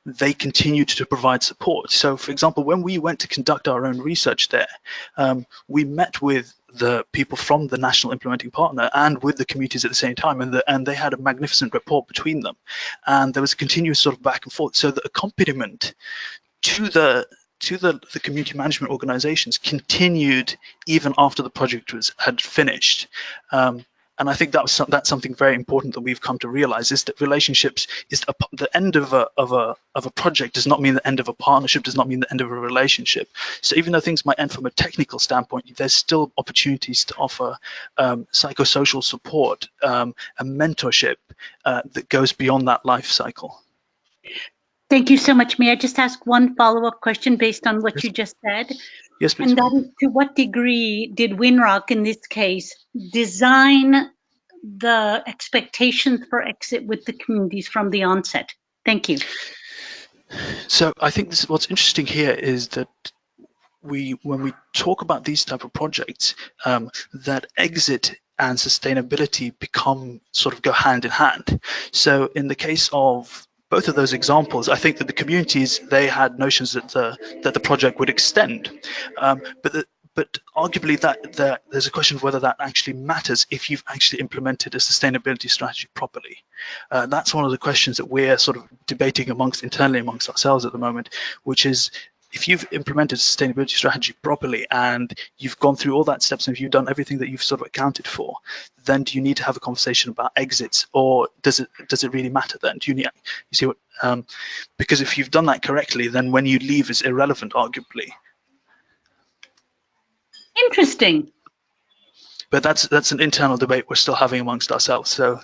they continued to provide support. So, for example, when we went to conduct our own research there, we met with the people from the national implementing partner and with the communities at the same time, and they had a magnificent rapport between them, and there was a continuous sort of back and forth. So the accompaniment to the community management organizations continued even after the project had finished. And I think that's something very important that we've come to realize, is that relationships is the end of a project does not mean the end of a partnership, does not mean the end of a relationship. So even though things might end from a technical standpoint, there's still opportunities to offer psychosocial support and mentorship that goes beyond that life cycle. Thank you so much. May I just ask one follow-up question based on what you just said? Yes, please. And that is, to what degree did Windrock, in this case, design the expectations for exit with the communities from the onset? Thank you. So I think what's interesting here is that when we talk about these type of projects, that exit and sustainability go hand in hand. So in the case of both of those examples, I think that the communities, they had notions that the project would extend, but arguably that there's a question of whether that actually matters if you've actually implemented a sustainability strategy properly. That's one of the questions that we're sort of debating internally amongst ourselves at the moment, which is, if you've implemented a sustainability strategy properly and you've gone through all that steps and if you've done everything that you've sort of accounted for, then do you need to have a conversation about exits, or does it really matter then? Do you see what? Because if you've done that correctly, then when you leave is irrelevant, arguably. Interesting. But that's an internal debate we're still having amongst ourselves. So.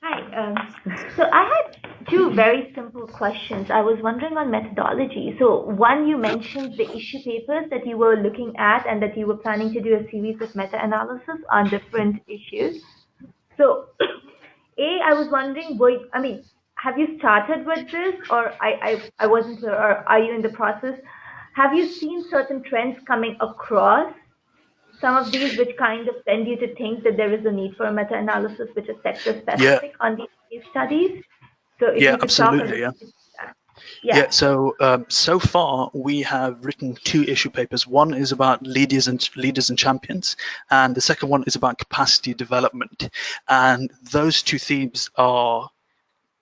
Hi. So I had two very simple questions. I was wondering on methodology. So one, you mentioned the issue papers that you were looking at and that you were planning to do a series of meta-analysis on different issues. So I was wondering, have you started with this, or I wasn't clear, or are you in the process? Have you seen certain trends coming across some of these which kind of send you to think that there is a need for a meta-analysis which is sector-specific on these case studies? So if you could absolutely, talk about that. Yeah. So far we have written 2 issue papers. One is about leaders and champions, and the second one is about capacity development. And those 2 themes are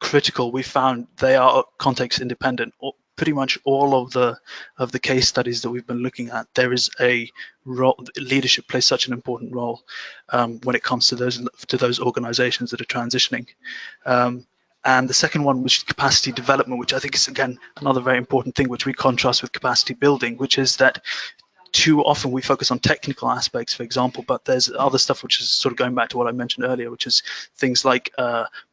critical. We found they are context independent. Pretty much all of the case studies that we've been looking at, there is a role. Leadership plays such an important role when it comes to those organizations that are transitioning. And the second one, which is capacity development, which I think is, again, another very important thing, which we contrast with capacity building, which is that too often we focus on technical aspects, for example, but there's other stuff which is sort of going back to what I mentioned earlier, which is things like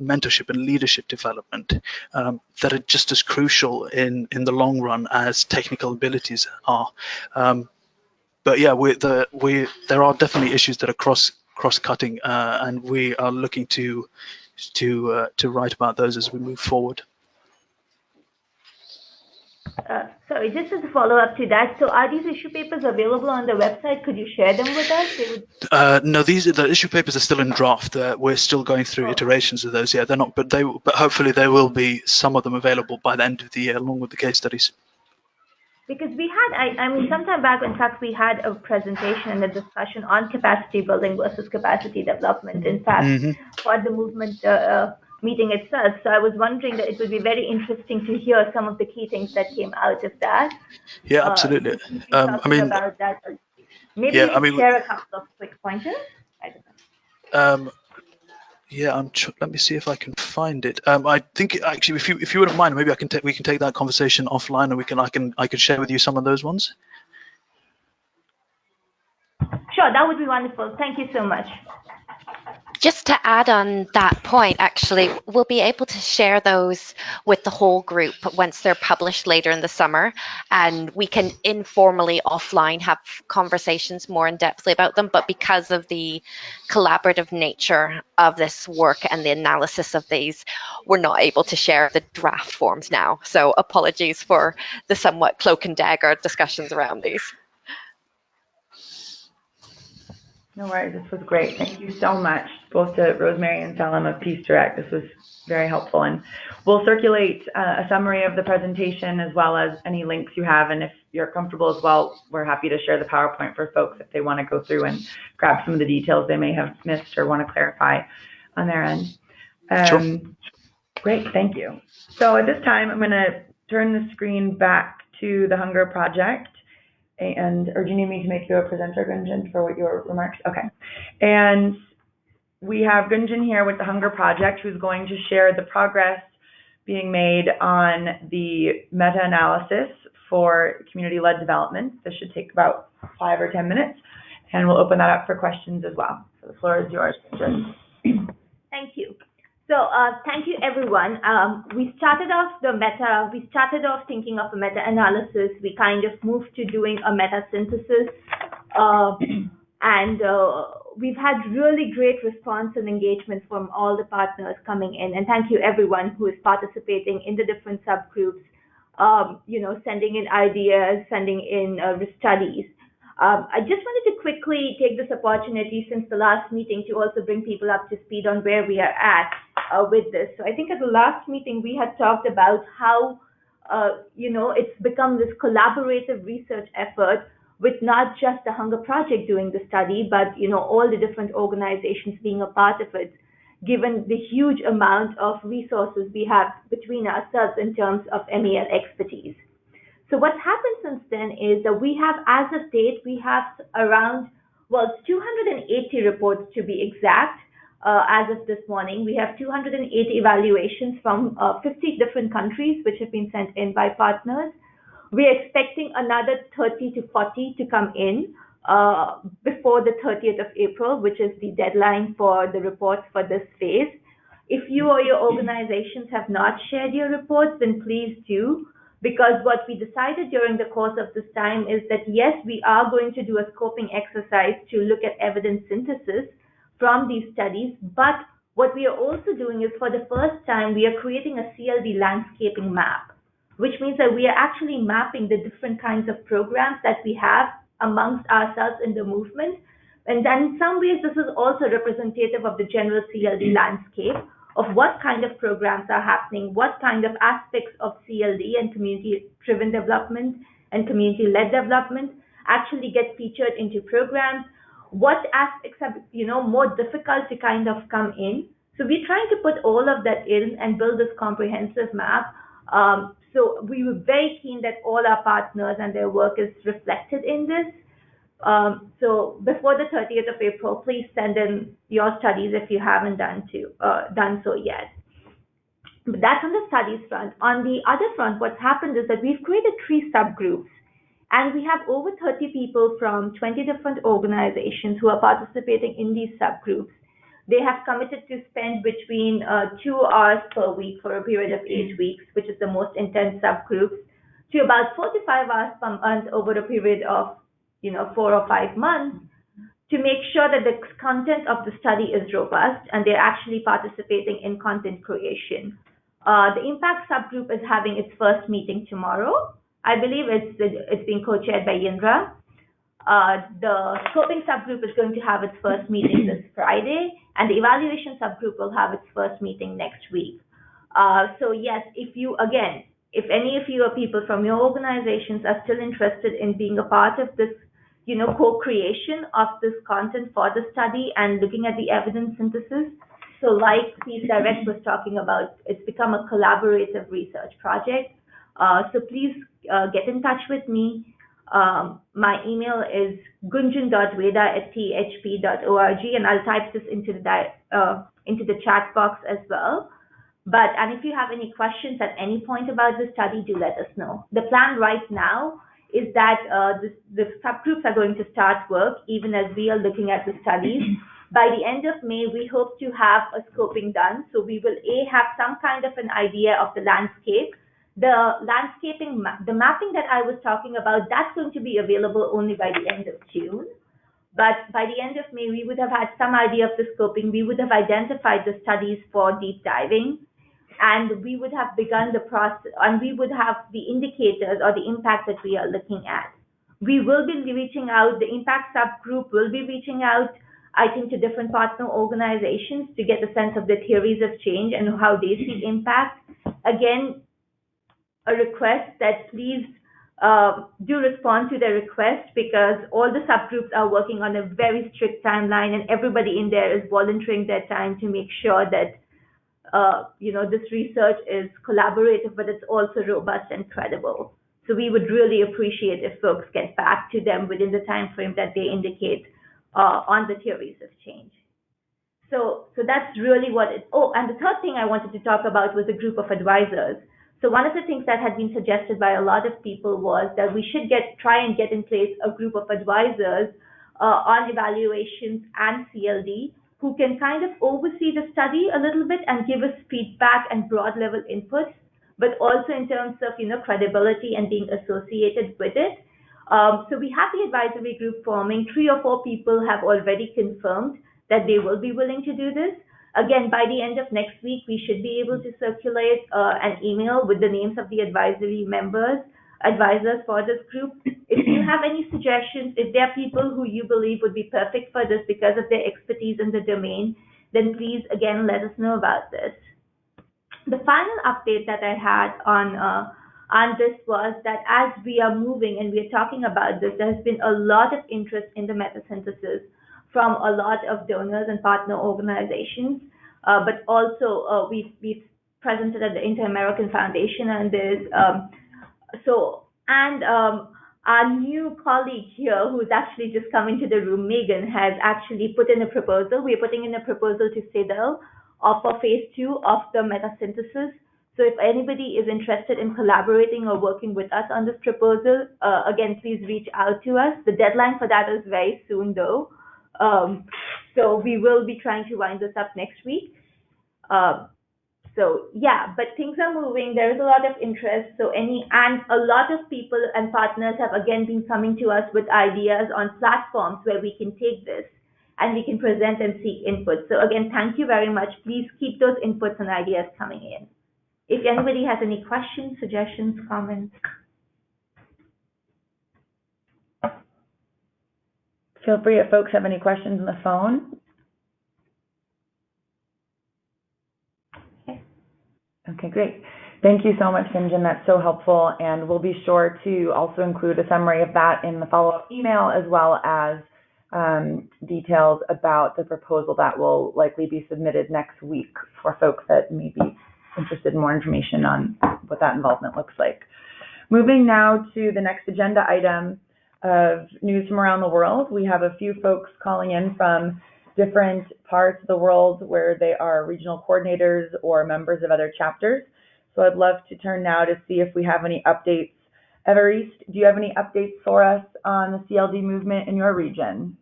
mentorship and leadership development that are just as crucial in the long run as technical abilities are. But yeah, there are definitely issues that are cross-cutting, and we are looking to write about those as we move forward. Sorry, just as a follow-up to that, so are these issue papers available on the website? Could you share them with us? No, the issue papers are still in draft. We're still going through iterations of those. Yeah, they're not, but hopefully there will be some of them available by the end of the year, along with the case studies. Because we had, I mean, sometime back, in fact, we had a presentation and a discussion on capacity building versus capacity development, in fact, for the movement meeting itself. So I was wondering that it would be very interesting to hear some of the key things that came out of that. Yeah, absolutely. I mean, about that. Maybe yeah, you can share a couple of quick pointers. I don't know. Yeah, let me see if I can find it. I think actually, if you wouldn't mind, maybe we can take that conversation offline, and I can share with you some of those ones. Sure, that would be wonderful. Thank you so much. Just to add on that point, actually, we'll be able to share those with the whole group once they're published later in the summer, and we can informally offline have conversations more in depthly about them. But because of the collaborative nature of this work and the analysis of these, we're not able to share the draft forms now. So apologies for the somewhat cloak and dagger discussions around these. No worries, this was great. Thank you so much, both to Rosemary and Salim of Peace Direct. This was very helpful, and we'll circulate a summary of the presentation as well as any links you have, and if you're comfortable as well, we're happy to share the PowerPoint for folks if they want to go through and grab some of the details they may have missed or want to clarify on their end. Sure. Great, thank you. So at this time, I'm going to turn the screen back to the Hunger Project. Or do you need me to make you a presenter, Gunjan, for what your remarks? Okay. And we have Gunjan here with the Hunger Project, who's going to share the progress being made on the meta-analysis for community-led development. This should take about 5 or 10 minutes, and we'll open that up for questions as well. So the floor is yours, Gunjan. Thank you. So thank you, everyone. We started off thinking of a meta-analysis. We kind of moved to doing a meta-synthesis. And we've had really great response and engagement from all the partners coming in. And thank you, everyone who is participating in the different subgroups, sending in ideas, sending in studies. I just wanted to quickly take this opportunity since the last meeting to also bring people up to speed on where we are at with this. So I think at the last meeting we had talked about how, it's become this collaborative research effort with not just the Hunger Project doing the study, but, all the different organizations being a part of it, given the huge amount of resources we have between ourselves in terms of MEL expertise. So what's happened since then is that we have, as of date, we have around, it's 280 reports to be exact. As of this morning, we have 280 evaluations from 50 different countries, which have been sent in by partners. We're expecting another 30 to 40 to come in before the 30th of April, which is the deadline for the reports for this phase. If you or your organizations have not shared your reports, then please do. Because what we decided during the course of this time is that, yes, we are going to do a scoping exercise to look at evidence synthesis from these studies, but what we are also doing is, for the first time, we are creating a CLD landscaping map, which means that we are actually mapping the different kinds of programs that we have amongst ourselves in the movement. And then in some ways, this is also representative of the general CLD landscape, of what kind of programs are happening, what kind of aspects of CLD and community-driven development and community-led development actually get featured into programs, what aspects are more difficult to kind of come in. So we're trying to put all of that in and build this comprehensive map. So we were very keen that all our partners and their work is reflected in this. So before the 30th of April, please send in your studies if you haven't done so yet. But that's on the studies front. On the other front, what's happened is that we've created 3 subgroups, and we have over 30 people from 20 different organizations who are participating in these subgroups. They have committed to spend between 2 hours per week for a period of 8 weeks, which is the most intense subgroups, to about 4 to 5 hours per month over a period of 4 or 5 months, to make sure that the content of the study is robust and they're actually participating in content creation. The impact subgroup is having its first meeting tomorrow. I believe it's being co-chaired by Yindra. The scoping subgroup is going to have its first meeting this Friday, and the evaluation subgroup will have its first meeting next week. So yes, if any of you or people from your organizations are still interested in being a part of this, co-creation of this content for the study and looking at the evidence synthesis, so like Peace Direct was talking about, it's become a collaborative research project. So please get in touch with me. My email is gunjan.veda@thp.org, and I'll type this into the chat box as well. And if you have any questions at any point about the study, do let us know. The plan right now is that the subgroups are going to start work even as we are looking at the studies. By the end of May, we hope to have a scoping done. So we will have some kind of an idea of the landscape. The mapping that I was talking about, that's going to be available only by the end of June. But by the end of May, we would have had some idea of the scoping. We would have identified the studies for deep diving, and we would have begun the process, and we would have the indicators or the impact that we are looking at. We will be reaching out, the impact subgroup will be reaching out, I think, to different partner organizations to get a sense of the theories of change and how they see impact. Again, a request that please do respond to the request, because all the subgroups are working on a very strict timeline, and everybody in there is volunteering their time to make sure that this research is collaborative, but it's also robust and credible. So we would really appreciate if folks get back to them within the time frame that they indicate on the theories of change. So that's really what it. Oh, and the third thing I wanted to talk about was a group of advisors. So one of the things that had been suggested by a lot of people was that we should try and get in place a group of advisors on evaluations and CLD who can kind of oversee the study a little bit and give us feedback and broad level inputs, but also in terms of credibility and being associated with it. So we have the advisory group forming. 3 or 4 people have already confirmed that they will be willing to do this. Again, by the end of next week, we should be able to circulate an email with the names of the advisors for this group. If you have any suggestions, if there are people who you believe would be perfect for this because of their expertise in the domain, then please, again, let us know about this. The final update that I had on this was that as we are moving and we are talking about this, there has been a lot of interest in the metasynthesis from a lot of donors and partner organizations, but also we've presented at the Inter-American Foundation, and there's our new colleague here, who's actually just come into the room, Megan, has actually put in a proposal. We're putting in a proposal to CEDAW for phase 2 of the metasynthesis. So if anybody is interested in collaborating or working with us on this proposal, again, please reach out to us. The deadline for that is very soon, though. So we will be trying to wind this up next week. So yeah, but things are moving. There is a lot of interest. And a lot of people and partners have again been coming to us with ideas on platforms where we can take this and we can present and seek input. So again, thank you very much. Please keep those inputs and ideas coming in. If anybody has any questions, suggestions, comments. Feel free if folks have any questions on the phone. Okay, great. Thank you so much, Gunjan. That's so helpful. And we'll be sure to also include a summary of that in the follow-up email, as well as details about the proposal that will likely be submitted next week for folks that may be interested in more information on what that involvement looks like. Moving now to the next agenda item of news from around the world. We have a few folks calling in from different parts of the world where they are regional coordinators or members of other chapters. So I'd love to turn now to see if we have any updates. Evariste, do you have any updates for us on the CLD movement in your region?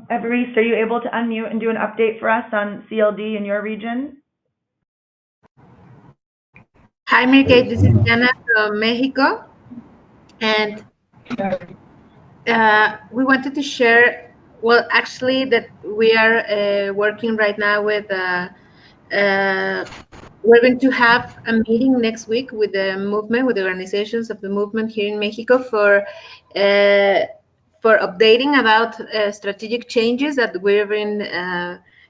Evariste, are you able to unmute and do an update for us on CLD in your region? Hi, Mary Kate. This is Diana from Mexico. And we wanted to share, well, actually, that we are working right now with, we're going to have a meeting next week with the movement, with the organizations of the movement here in Mexico for updating about strategic changes that we've been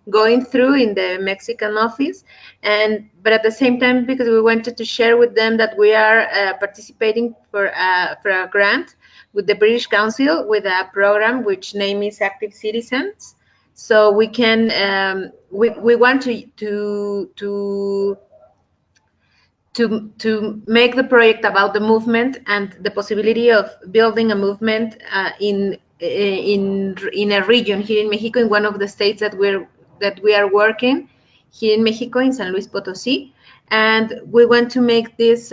going through in the Mexican office. But at the same time, because we wanted to share with them that we are participating for a grant with the British Council with a program which name is Active Citizens. So we can we want to make the project about the movement and the possibility of building a movement in a region here in Mexico, in one of the states that we are working here in Mexico, in San Luis Potosí, and we want to make this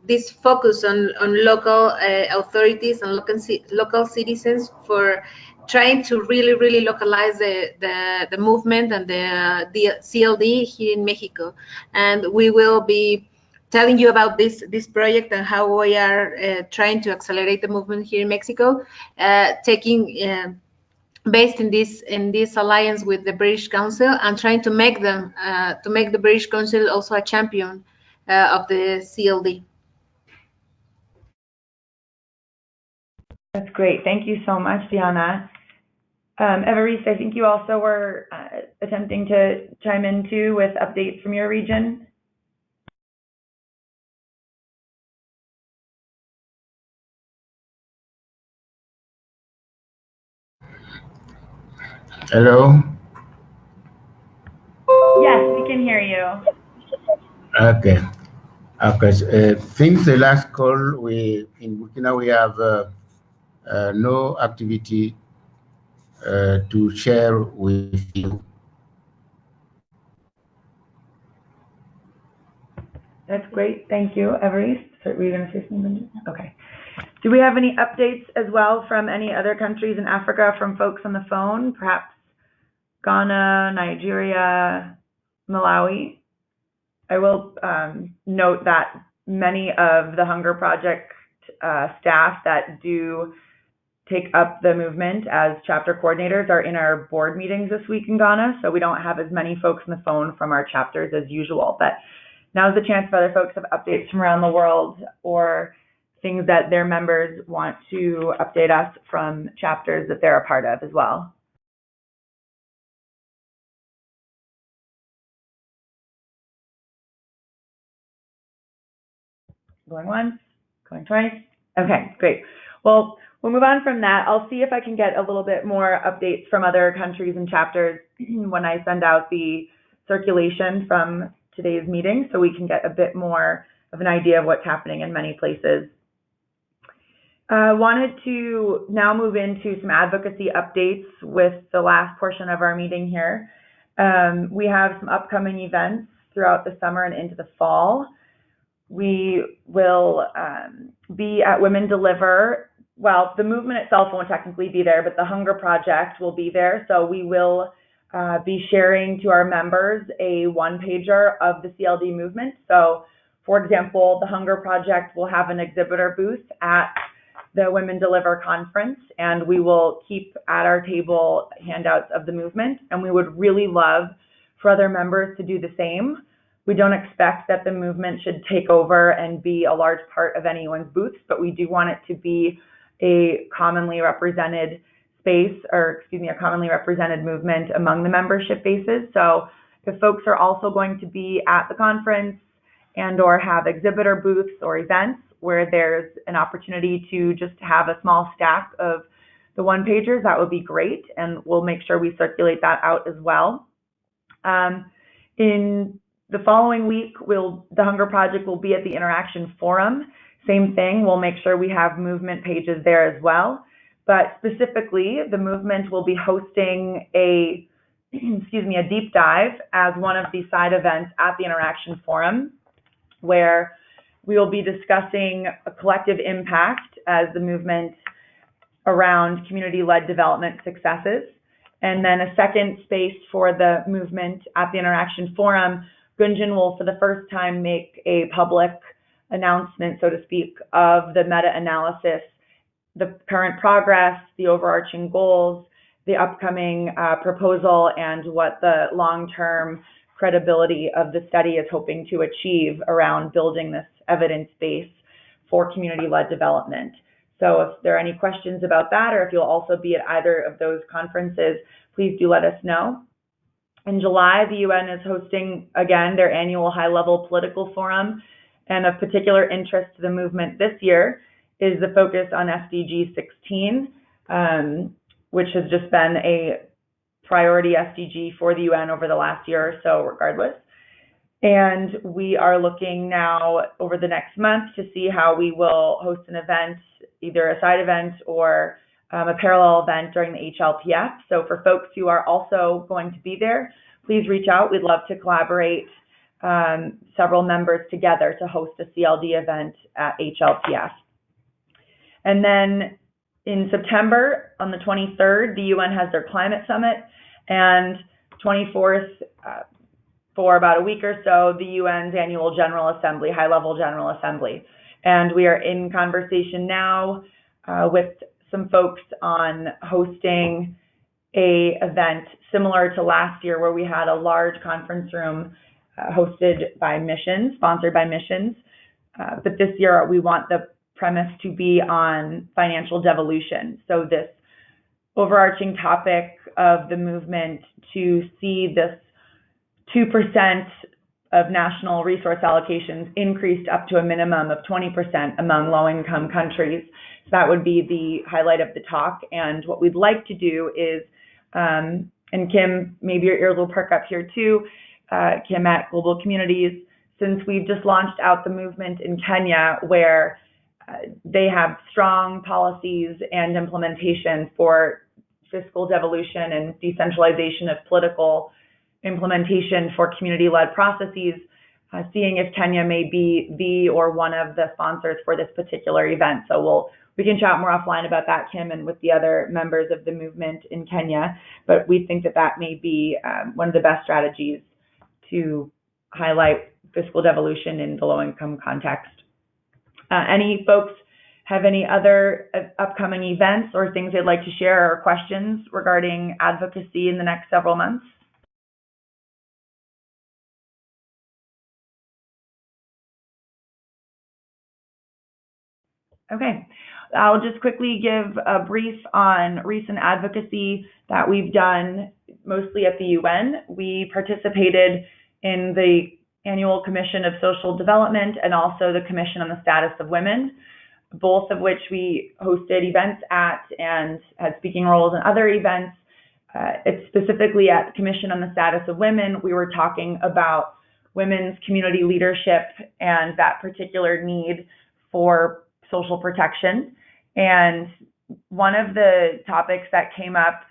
this focus on local authorities and local citizens for trying to really localize the movement and the CLD here in Mexico. And we will be telling you about this project and how we are trying to accelerate the movement here in Mexico, based in this alliance with the British Council, and trying to make them to make the British Council also a champion of the CLD. That's great. Thank you so much, Diana. Evariste, I think you also were attempting to chime in too with updates from your region. Hello. Yes, we can hear you. Okay. Okay. Since the last call, in Burkina we have no activity to share with you. That's great. Thank you, Evariste. So were you going to say something? Okay. Do we have any updates as well from any other countries in Africa from folks on the phone? Perhaps Ghana, Nigeria, Malawi? I will note that many of the Hunger Project staff that do take up the movement as chapter coordinators are in our board meetings this week in Ghana, so we don't have as many folks on the phone from our chapters as usual. But now's the chance for other folks to have updates from around the world or things that their members want to update us from chapters that they're a part of as well. Going once, going twice. Okay, great. Well, we'll move on from that. I'll see if I can get a little bit more updates from other countries and chapters when I send out the circulation from today's meeting, so we can get a bit more of an idea of what's happening in many places. Wanted to now move into some advocacy updates with the last portion of our meeting here. We have some upcoming events throughout the summer and into the fall. We will be at Women Deliver. Well, the movement itself won't technically be there, but the Hunger Project will be there. So we will be sharing to our members a one-pager of the CLD movement. So, for example, the Hunger Project will have an exhibitor booth at the Women Deliver conference, and we will keep at our table handouts of the movement, and we would really love for other members to do the same. We don't expect that the movement should take over and be a large part of anyone's booths, but we do want it to be a commonly represented space, or excuse me, a commonly represented movement among the membership bases. So If folks are also going to be at the conference and or have exhibitor booths or events where there's an opportunity to just have a small stack of the one-pagers, that would be great, and we'll make sure we circulate that out as well. In the following week, the Hunger Project will be at the Interaction Forum. Same thing, we'll make sure we have movement pages there as well. But specifically, the movement will be hosting a deep dive as one of the side events at the Interaction Forum, where we will be discussing a collective impact as the movement around community-led development successes. And then a second space for the movement at the Interaction Forum, Gunjan will for the first time make a public announcement, so to speak, of the meta-analysis, the current progress, the overarching goals, the upcoming proposal, and what the long-term credibility of the study is hoping to achieve around building this evidence base for community-led development. So if there are any questions about that, or if you'll also be at either of those conferences, please do let us know. In July, the UN is hosting, again, their annual high-level political forum, and of particular interest to the movement this year is the focus on SDG 16, which has just been a priority SDG for the UN over the last year or so, regardless. And we are looking now over the next month to see how we will host an event, either a side event or a parallel event during the HLPF. So for folks who are also going to be there, please reach out. We'd love to collaborate several members together to host a CLD event at HLPF. And then in September, on the 23rd, the UN has their climate summit, and 24th, for about a week or so, the UN's annual General Assembly, high-level General Assembly. And we are in conversation now with some folks on hosting a event similar to last year, where we had a large conference room hosted by Missions, sponsored by Missions. But this year, we want the premise to be on financial devolution. So this overarching topic of the movement to see this 2% of national resource allocations increased up to a minimum of 20% among low-income countries. So that would be the highlight of the talk. And what we'd like to do is, and Kim, maybe your ears will perk up here too, Kim at Global Communities, since we've just launched out the movement in Kenya, where they have strong policies and implementation for fiscal devolution and decentralization of political implementation for community-led processes, seeing if Kenya may be the or one of the sponsors for this particular event. So we can chat more offline about that, Kim, and with the other members of the movement in Kenya, but we think that that may be one of the best strategies to highlight fiscal devolution in the low-income context. Any folks have any other upcoming events or things they'd like to share or questions regarding advocacy in the next several months? Okay, I'll just quickly give a brief on recent advocacy that we've done mostly at the UN. We participated in the Annual Commission of Social Development and also the Commission on the Status of Women, both of which we hosted events at and had speaking roles in other events. It's specifically at the Commission on the Status of Women, we were talking about women's community leadership and that particular need for social protection. And one of the topics that came up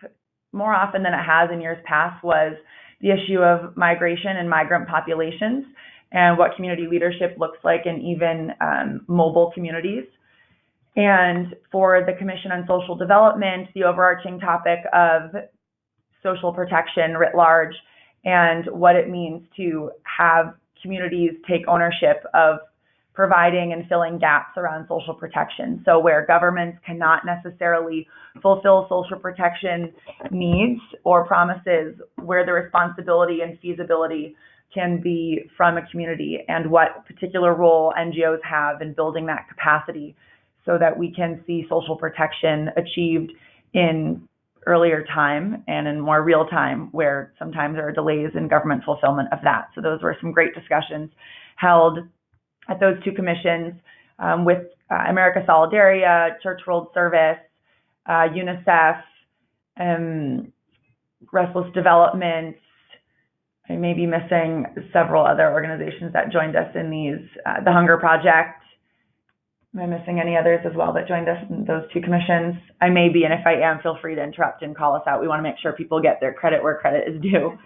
more often than it has in years past was the issue of migration and migrant populations and what community leadership looks like in even mobile communities. And for the Commission on Social Development, the overarching topic of social protection writ large and what it means to have communities take ownership of providing and filling gaps around social protection. So where governments cannot necessarily fulfill social protection needs or promises, where the responsibility and feasibility can be from a community, and what particular role NGOs have in building that capacity so that we can see social protection achieved in earlier time and in more real time, where sometimes there are delays in government fulfillment of that. So those were some great discussions held at those two commissions with America Solidaria, Church World Service, UNICEF, Restless Development. I may be missing several other organizations that joined us in these, the Hunger Project. Am I missing any others as well that joined us in those two commissions? I may be, and if I am, feel free to interrupt and call us out. We want to make sure people get their credit where credit is due.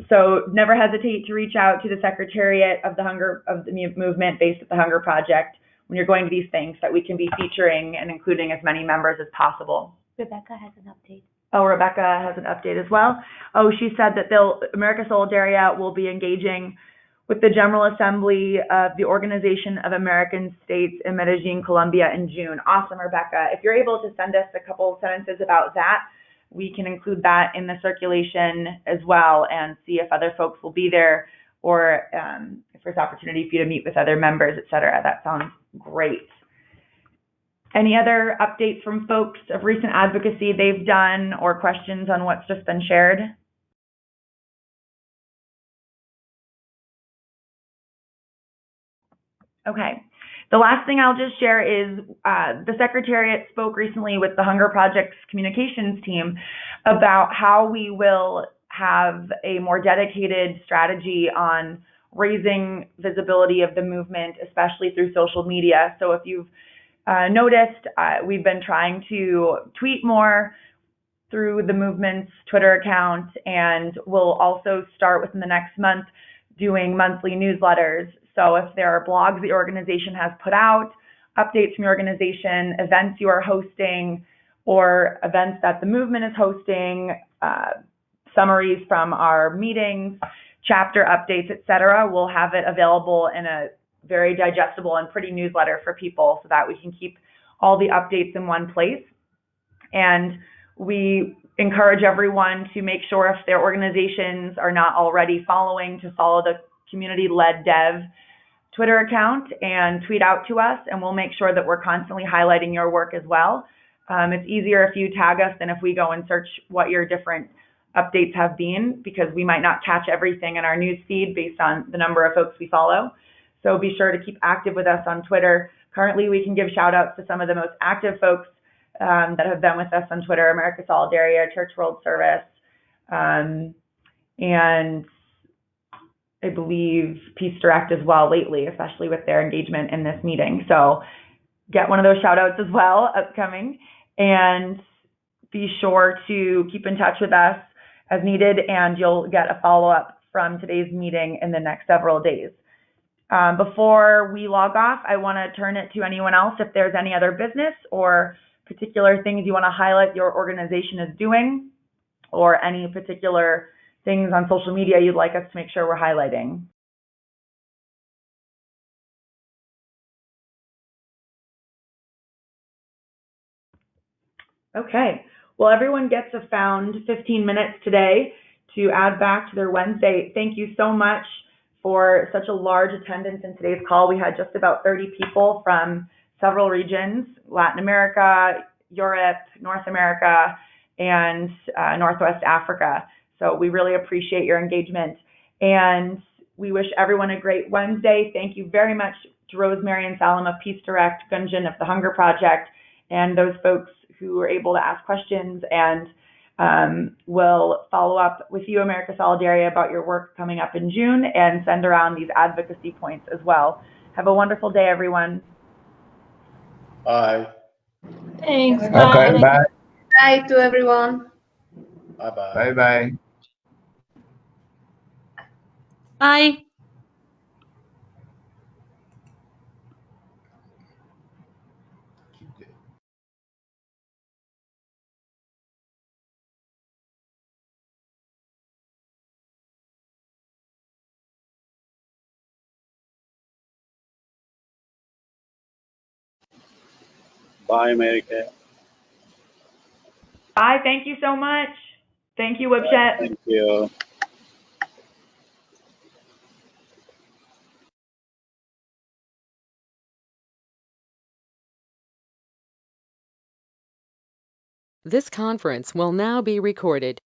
So never hesitate to reach out to the Secretariat of the movement based at the Hunger Project when you're going to these things, that we can be featuring and including as many members as possible. Rebecca has an update. Oh, Rebecca has an update as well. Oh, she said that America Solidaria will be engaging with the General Assembly of the Organization of American States in Medellin, Colombia in June. Awesome, Rebecca. If you're able to send us a couple sentences about that, we can include that in the circulation as well and see if other folks will be there, or if there's opportunity for you to meet with other members, et cetera. That sounds great. Any other updates from folks of recent advocacy they've done, or questions on what's just been shared? Okay. The last thing I'll just share is the Secretariat spoke recently with the Hunger Project's communications team about how we will have a more dedicated strategy on raising visibility of the movement, especially through social media. So if you've noticed, we've been trying to tweet more through the movement's Twitter account, and we'll also start within the next month doing monthly newsletters. So if there are blogs the organization has put out, updates from your organization, events you are hosting, or events that the movement is hosting, summaries from our meetings, chapter updates, etc., we'll have it available in a very digestible and pretty newsletter for people, so that we can keep all the updates in one place. And we encourage everyone to make sure, if their organizations are not already following, to follow the community-led dev Twitter account and tweet out to us, and we'll make sure that we're constantly highlighting your work as well. It's easier if you tag us than if we go and search what your different updates have been, because we might not catch everything in our news feed based on the number of folks we follow. So be sure to keep active with us on Twitter. Currently, we can give shout outs to some of the most active folks that have been with us on Twitter: America Solidaria, Church World Service, and I believe Peace Direct as well lately, especially with their engagement in this meeting. So get one of those shout outs as well upcoming, and be sure to keep in touch with us as needed, and you'll get a follow-up from today's meeting in the next several days. Before we log off, I want to turn it to anyone else if there's any other business or particular things you want to highlight your organization is doing, or any particular things on social media you'd like us to make sure we're highlighting. Okay, well, everyone gets a found 15 minutes today to add back to their Wednesday. Thank you so much for such a large attendance in today's call. We had just about 30 people from several regions: Latin America, Europe, North America, and Northwest Africa. So we really appreciate your engagement, and we wish everyone a great Wednesday. Thank you very much to Rosemary and Salam of Peace Direct, Gunjan of the Hunger Project, and those folks who were able to ask questions, and we'll follow up with you, America Solidaria, about your work coming up in June, and send around these advocacy points as well. Have a wonderful day, everyone. Bye. Thanks. Okay, Bye. bye. Bye to everyone. Bye-bye. Bye-bye. Bye. Bye, America. Bye, thank you so much. Thank you, Webchat. Thank you. This conference will now be recorded.